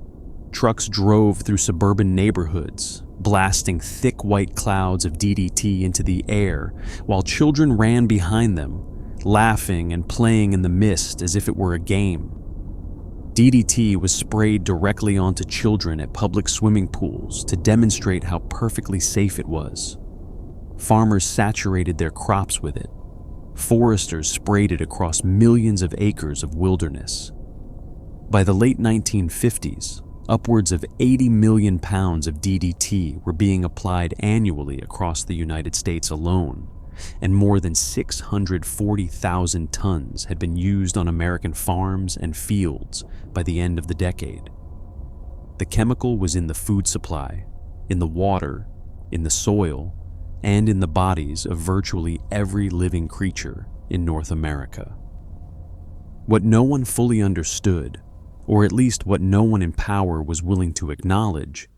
Trucks drove through suburban neighborhoods, blasting thick white clouds of DDT into the air, while children ran behind them, laughing and playing in the mist as if it were a game. DDT was sprayed directly onto children at public swimming pools to demonstrate how perfectly safe it was. Farmers saturated their crops with it. Foresters sprayed it across millions of acres of wilderness. By the late 1950s, upwards of 80 million pounds of DDT were being applied annually across the United States alone, and more than 640,000 tons had been used on American farms and fields by the end of the decade. The chemical was in the food supply, in the water, in the soil, and in the bodies of virtually every living creature in North America. What no one fully understood, or at least what no one in power was willing to acknowledge,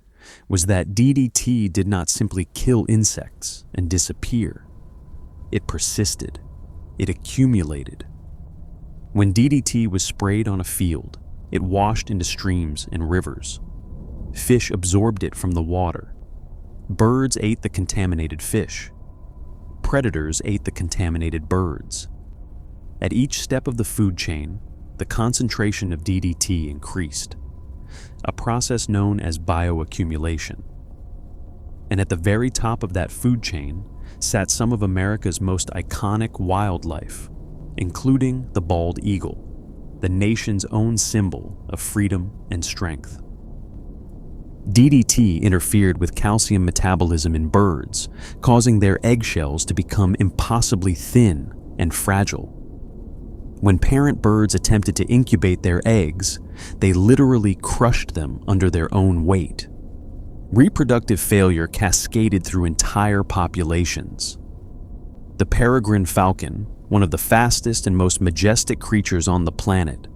was that DDT did not simply kill insects and disappear. It persisted. It accumulated. When DDT was sprayed on a field, it washed into streams and rivers. Fish absorbed it from the water. Birds ate the contaminated fish. Predators ate the contaminated birds. At each step of the food chain, the concentration of DDT increased, a process known as bioaccumulation. And at the very top of that food chain sat some of America's most iconic wildlife, including the bald eagle, the nation's own symbol of freedom and strength. DDT interfered with calcium metabolism in birds, causing their eggshells to become impossibly thin and fragile. When parent birds attempted to incubate their eggs, they literally crushed them under their own weight. Reproductive failure cascaded through entire populations. The peregrine falcon, one of the fastest and most majestic creatures on the planet,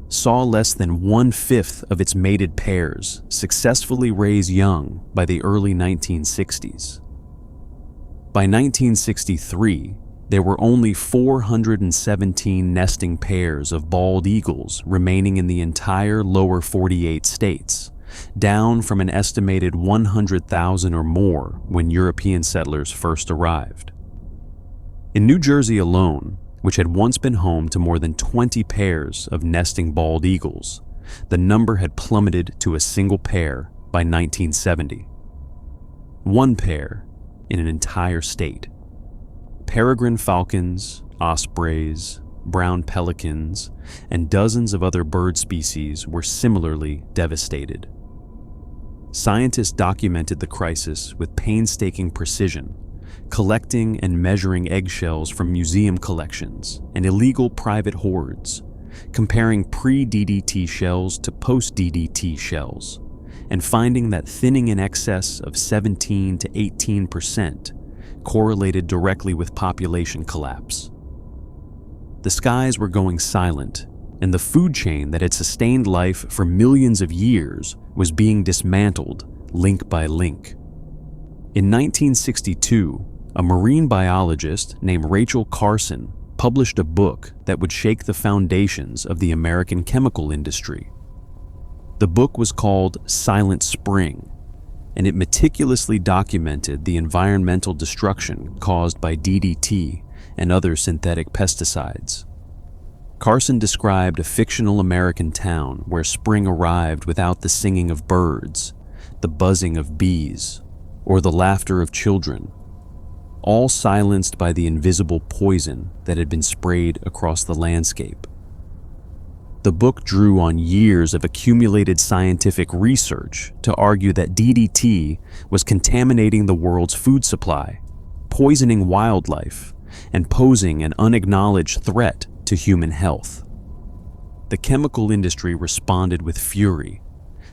saw less than 1/5 of its mated pairs successfully raise young by the early 1960s. By 1963, there were only 417 nesting pairs of bald eagles remaining in the entire lower 48 states, down from an estimated 100,000 or more when European settlers first arrived. In New Jersey alone, which had once been home to more than 20 pairs of nesting bald eagles, the number had plummeted to a single pair by 1970. One pair in an entire state. Peregrine falcons, ospreys, brown pelicans, and dozens of other bird species were similarly devastated. Scientists documented the crisis with painstaking precision, collecting and measuring eggshells from museum collections and illegal private hoards, comparing pre-DDT shells to post-DDT shells, and finding that thinning in excess of 17 to 18% correlated directly with population collapse. The skies were going silent, and the food chain that had sustained life for millions of years was being dismantled link by link. In 1962, a marine biologist named Rachel Carson published a book that would shake the foundations of the American chemical industry. The book was called Silent Spring, and it meticulously documented the environmental destruction caused by DDT and other synthetic pesticides. Carson described a fictional American town where spring arrived without the singing of birds, the buzzing of bees, or the laughter of children, all silenced by the invisible poison that had been sprayed across the landscape. The book drew on years of accumulated scientific research to argue that DDT was contaminating the world's food supply, poisoning wildlife, and posing an unacknowledged threat to human health. The chemical industry responded with fury.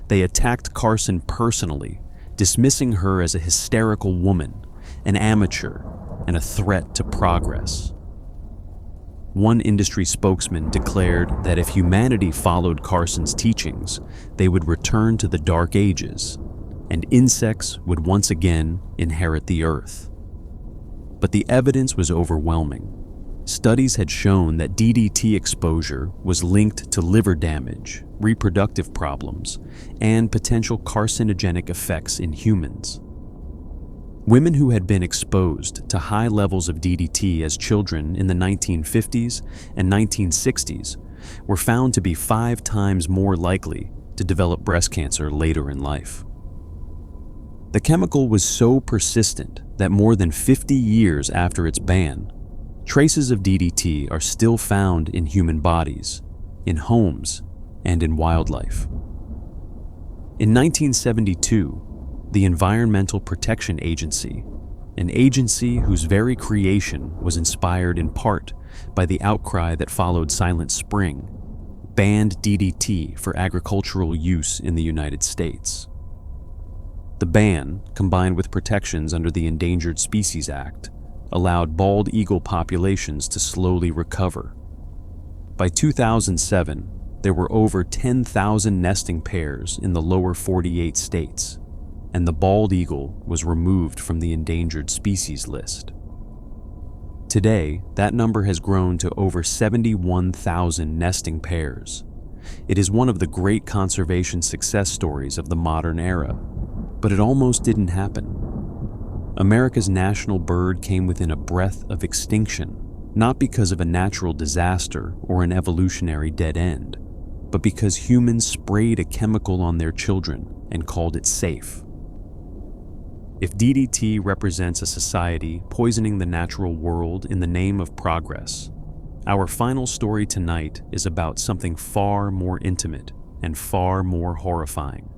They attacked Carson personally, dismissing her as a hysterical woman, an amateur, and a threat to progress. One industry spokesman declared that if humanity followed Carson's teachings, they would return to the Dark Ages, and insects would once again inherit the earth. But the evidence was overwhelming. Studies had shown that DDT exposure was linked to liver damage, reproductive problems, and potential carcinogenic effects in humans. Women who had been exposed to high levels of DDT as children in the 1950s and 1960s were found to be 5 times more likely to develop breast cancer later in life. The chemical was so persistent that more than 50 years after its ban, traces of DDT are still found in human bodies, in homes, and in wildlife. In 1972, the Environmental Protection Agency, an agency whose very creation was inspired in part by the outcry that followed Silent Spring, banned DDT for agricultural use in the United States. The ban, combined with protections under the Endangered Species Act, allowed bald eagle populations to slowly recover. By 2007, there were over 10,000 nesting pairs in the lower 48 states, and the bald eagle was removed from the endangered species list. Today, that number has grown to over 71,000 nesting pairs. It is one of the great conservation success stories of the modern era, but it almost didn't happen. America's national bird came within a breath of extinction, not because of a natural disaster or an evolutionary dead end, but because humans sprayed a chemical on their children and called it safe. If DDT represents a society poisoning the natural world in the name of progress, our final story tonight is about something far more intimate and far more horrifying.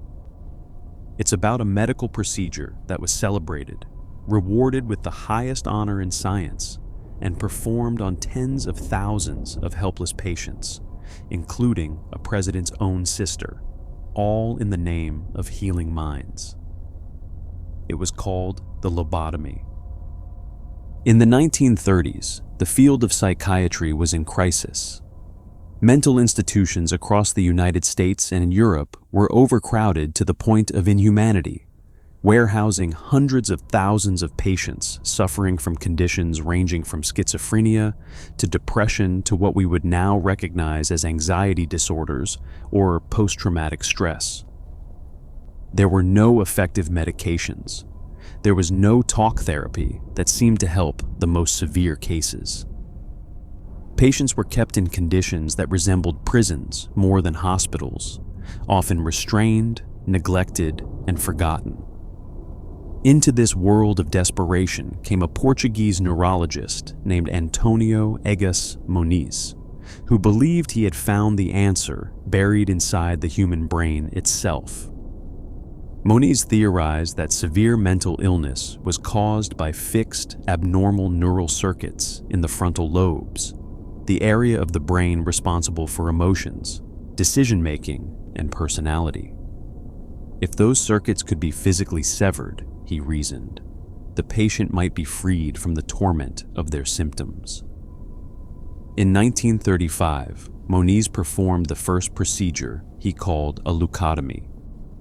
It's about a medical procedure that was celebrated, rewarded with the highest honor in science, and performed on tens of thousands of helpless patients, including a president's own sister, all in the name of healing minds. It was called the lobotomy. In the 1930s, the field of psychiatry was in crisis. Mental institutions across the United States and in Europe were overcrowded to the point of inhumanity, warehousing hundreds of thousands of patients suffering from conditions ranging from schizophrenia to depression to what we would now recognize as anxiety disorders or post-traumatic stress. There were no effective medications. There was no talk therapy that seemed to help the most severe cases. Patients were kept in conditions that resembled prisons more than hospitals, often restrained, neglected, and forgotten. Into this world of desperation came a Portuguese neurologist named Antonio Egas Moniz, who believed he had found the answer buried inside the human brain itself. Moniz theorized that severe mental illness was caused by fixed, abnormal neural circuits in the frontal lobes, the area of the brain responsible for emotions, decision-making, and personality. If those circuits could be physically severed, he reasoned, the patient might be freed from the torment of their symptoms. In 1935, Moniz performed the first procedure he called a leucotomy,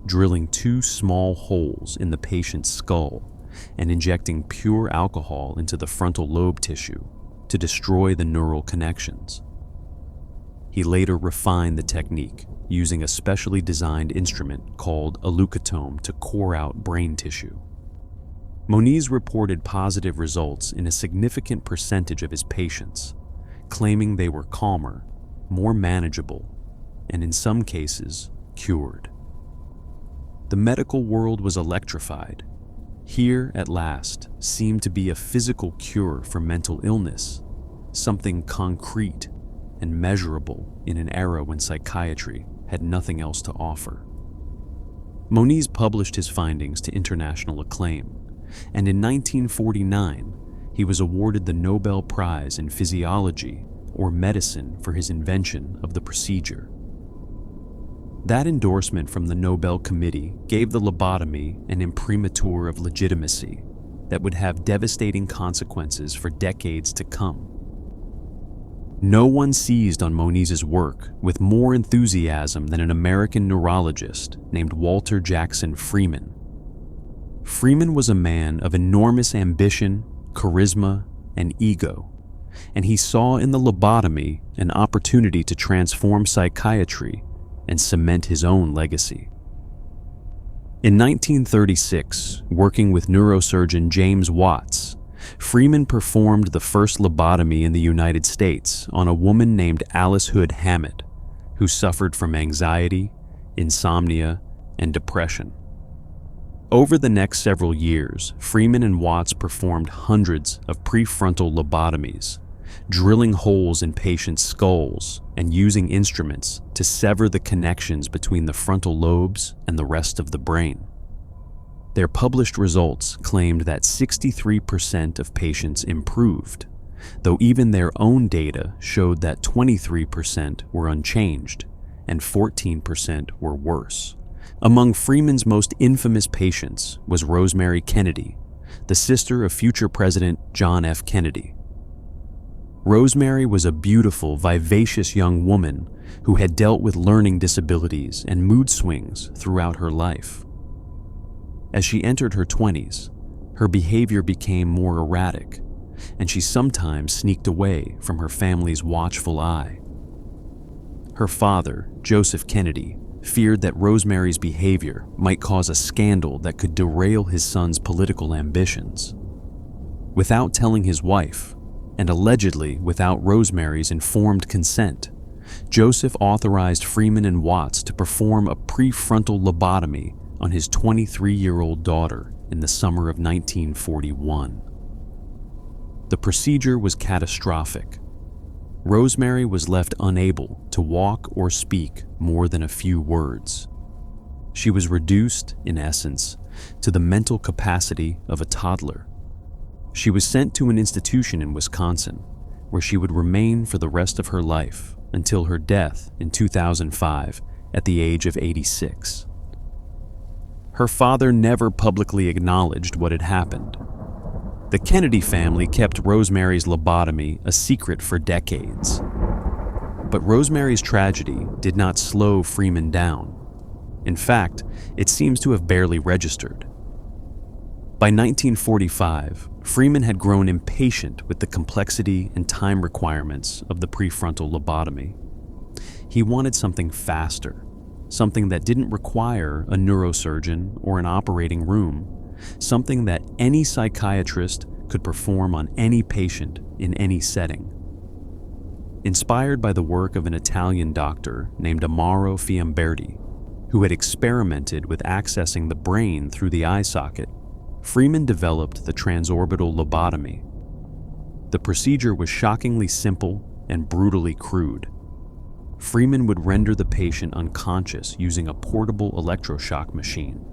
drilling 2 small holes in the patient's skull and injecting pure alcohol into the frontal lobe tissue to destroy the neural connections. He later refined the technique using a specially designed instrument called a leucotome to core out brain tissue. Moniz reported positive results in a significant percentage of his patients, claiming they were calmer, more manageable, and in some cases, cured. The medical world was electrified. Here, at last, seemed to be a physical cure for mental illness, something concrete and measurable in an era when psychiatry had nothing else to offer. Moniz published his findings to international acclaim, and in 1949, he was awarded the Nobel Prize in Physiology or Medicine for his invention of the procedure. That endorsement from the Nobel Committee gave the lobotomy an imprimatur of legitimacy that would have devastating consequences for decades to come. No one seized on Moniz's work with more enthusiasm than an American neurologist named Walter Jackson Freeman. Freeman was a man of enormous ambition, charisma, and ego, and he saw in the lobotomy an opportunity to transform psychiatry and cement his own legacy. In 1936, working with neurosurgeon James Watts, Freeman performed the first lobotomy in the United States on a woman named Alice Hood Hammett, who suffered from anxiety, insomnia, and depression. Over the next several years, Freeman and Watts performed hundreds of prefrontal lobotomies, drilling holes in patients' skulls and using instruments to sever the connections between the frontal lobes and the rest of the brain. Their published results claimed that 63% of patients improved, though even their own data showed that 23% were unchanged and 14% were worse. Among Freeman's most infamous patients was Rosemary Kennedy, the sister of future President John F. Kennedy. Rosemary was a beautiful, vivacious young woman who had dealt with learning disabilities and mood swings throughout her life. As she entered her 20s, her behavior became more erratic, and she sometimes sneaked away from her family's watchful eye. Her father, Joseph Kennedy, feared that Rosemary's behavior might cause a scandal that could derail his son's political ambitions. Without telling his wife, and allegedly without Rosemary's informed consent, Joseph authorized Freeman and Watts to perform a prefrontal lobotomy on his 23-year-old daughter in the summer of 1941. The procedure was catastrophic. Rosemary was left unable to walk or speak more than a few words. She was reduced, in essence, to the mental capacity of a toddler. She was sent to an institution in Wisconsin, where she would remain for the rest of her life until her death in 2005 at the age of 86. Her father never publicly acknowledged what had happened. The Kennedy family kept Rosemary's lobotomy a secret for decades. But Rosemary's tragedy did not slow Freeman down. In fact, it seems to have barely registered. By 1945, Freeman had grown impatient with the complexity and time requirements of the prefrontal lobotomy. He wanted something faster, something that didn't require a neurosurgeon or an operating room, something that any psychiatrist could perform on any patient in any setting. Inspired by the work of an Italian doctor named Amaro Fiamberti, who had experimented with accessing the brain through the eye socket, Freeman developed the transorbital lobotomy. The procedure was shockingly simple and brutally crude. Freeman would render the patient unconscious using a portable electroshock machine.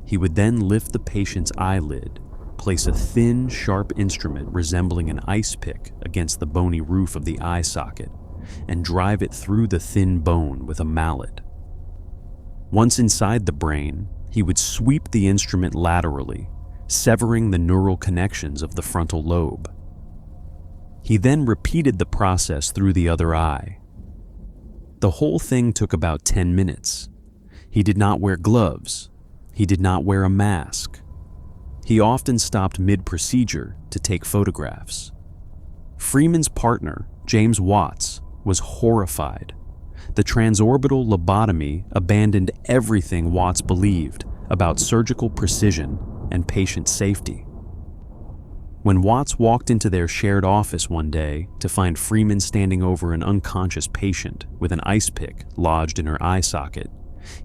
He would then lift the patient's eyelid, place a thin, sharp instrument resembling an ice pick against the bony roof of the eye socket, and drive it through the thin bone with a mallet. Once inside the brain, he would sweep the instrument laterally, severing the neural connections of the frontal lobe. He then repeated the process through the other eye. The whole thing took about 10 minutes. He did not wear gloves. He did not wear a mask. He often stopped mid-procedure to take photographs. Freeman's partner, James Watts, was horrified. The transorbital lobotomy abandoned everything Watts believed about surgical precision and patient safety. When Watts walked into their shared office one day to find Freeman standing over an unconscious patient with an ice pick lodged in her eye socket,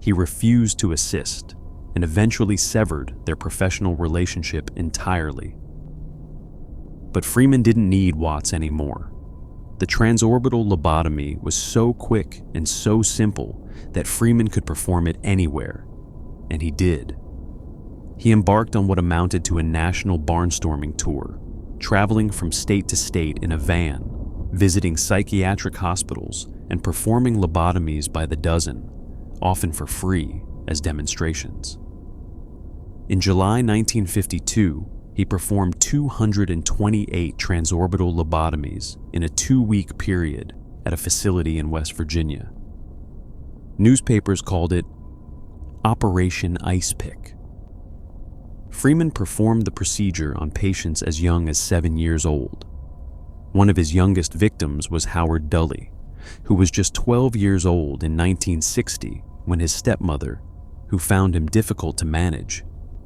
he refused to assist and eventually severed their professional relationship entirely. But Freeman didn't need Watts anymore. The transorbital lobotomy was so quick and so simple that Freeman could perform it anywhere, and he did. He embarked on what amounted to a national barnstorming tour, traveling from state to state in a van, visiting psychiatric hospitals and performing lobotomies by the dozen, often for free as demonstrations. In July 1952, he performed 228 transorbital lobotomies in a 2-week period at a facility in West Virginia. Newspapers called it Operation Ice Pick. Freeman performed the procedure on patients as young as 7 years old. One of his youngest victims was Howard Dully, who was just 12 years old in 1960 when his stepmother, who found him difficult to manage,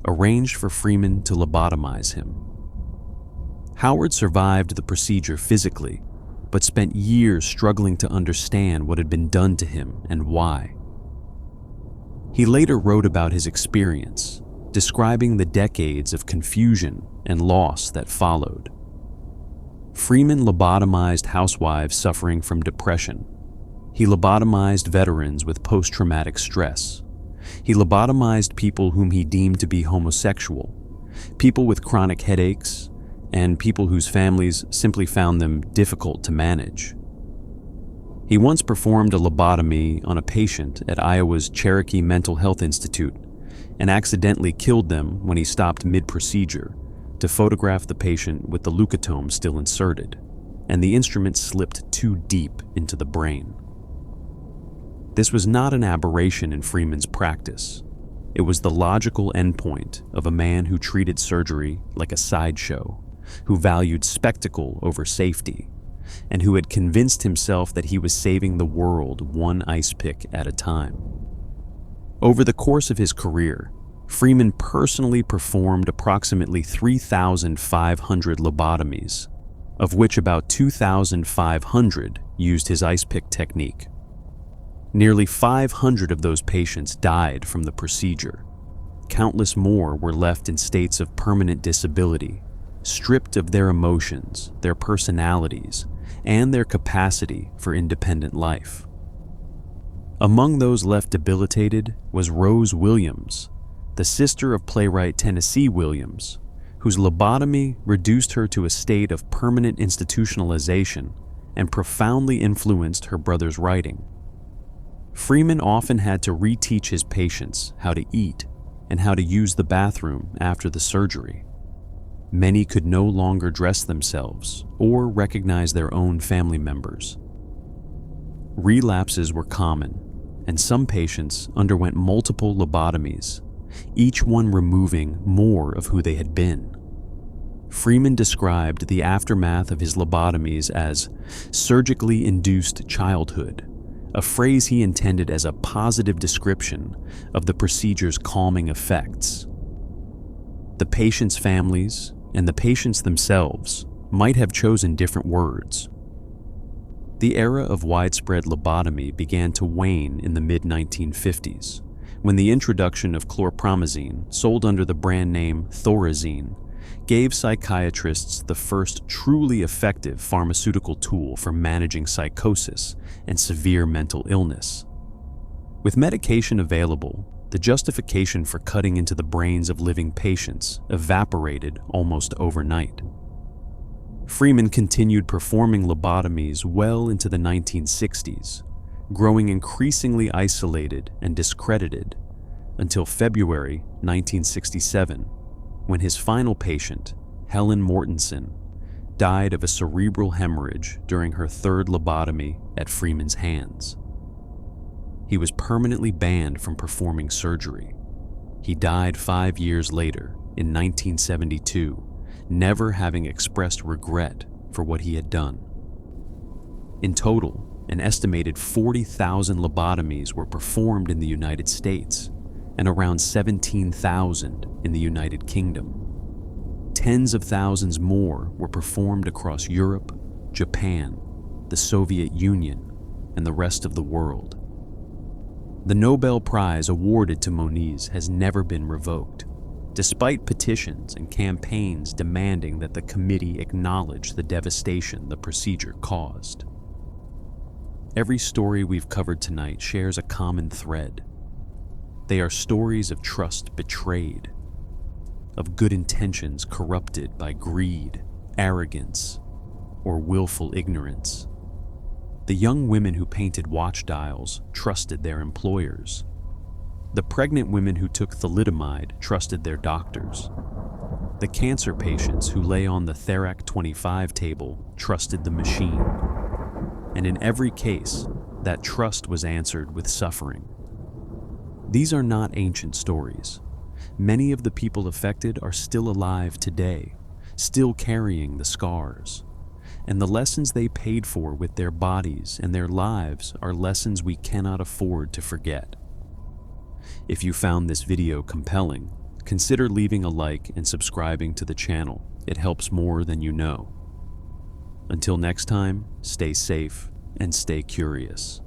arranged for Freeman to lobotomize him. Howard survived the procedure physically, but spent years struggling to understand what had been done to him and why. He later wrote about his experience, describing the decades of confusion and loss that followed. Freeman lobotomized housewives suffering from depression. He lobotomized veterans with post-traumatic stress. He lobotomized people whom he deemed to be homosexual, people with chronic headaches, and people whose families simply found them difficult to manage. He once performed a lobotomy on a patient at Iowa's Cherokee Mental Health Institute and accidentally killed them when he stopped mid-procedure to photograph the patient with the leucotome still inserted, and the instrument slipped too deep into the brain. This was not an aberration in Freeman's practice. It was the logical endpoint of a man who treated surgery like a sideshow, who valued spectacle over safety, and who had convinced himself that he was saving the world one ice pick at a time. Over the course of his career, Freeman personally performed approximately 3,500 lobotomies, of which about 2,500 used his ice pick technique. Nearly 500 of those patients died from the procedure. Countless more were left in states of permanent disability, stripped of their emotions, their personalities, and their capacity for independent life. Among those left debilitated was Rose Williams, the sister of playwright Tennessee Williams, whose lobotomy reduced her to a state of permanent institutionalization and profoundly influenced her brother's writing. Freeman often had to reteach his patients how to eat and how to use the bathroom after the surgery. Many could no longer dress themselves or recognize their own family members. Relapses were common, and some patients underwent multiple lobotomies, each one removing more of who they had been. Freeman described the aftermath of his lobotomies as surgically induced childhood, a phrase he intended as a positive description of the procedure's calming effects. The patients' families and the patients themselves might have chosen different words. The era of widespread lobotomy began to wane in the mid-1950s, when the introduction of chlorpromazine, sold under the brand name Thorazine, gave psychiatrists the first truly effective pharmaceutical tool for managing psychosis and severe mental illness. With medication available, the justification for cutting into the brains of living patients evaporated almost overnight. Freeman continued performing lobotomies well into the 1960s, growing increasingly isolated and discredited until February 1967, when his final patient, Helen Mortensen, died of a cerebral hemorrhage during her third lobotomy at Freeman's hands. He was permanently banned from performing surgery. He died 5 years later, in 1972, never having expressed regret for what he had done. In total, an estimated 40,000 lobotomies were performed in the United States, and around 17,000 in the United Kingdom. Tens of thousands more were performed across Europe, Japan, the Soviet Union, and the rest of the world. The Nobel Prize awarded to Moniz has never been revoked, despite petitions and campaigns demanding that the committee acknowledge the devastation the procedure caused. Every story we've covered tonight shares a common thread. They are stories of trust betrayed, of good intentions corrupted by greed, arrogance, or willful ignorance. The young women who painted watch dials trusted their employers. The pregnant women who took thalidomide trusted their doctors. The cancer patients who lay on the Therac 25 table trusted the machine. And in every case, that trust was answered with suffering. These are not ancient stories. Many of the people affected are still alive today, still carrying the scars. And the lessons they paid for with their bodies and their lives are lessons we cannot afford to forget. If you found this video compelling, consider leaving a like and subscribing to the channel. It helps more than you know. Until next time, stay safe and stay curious.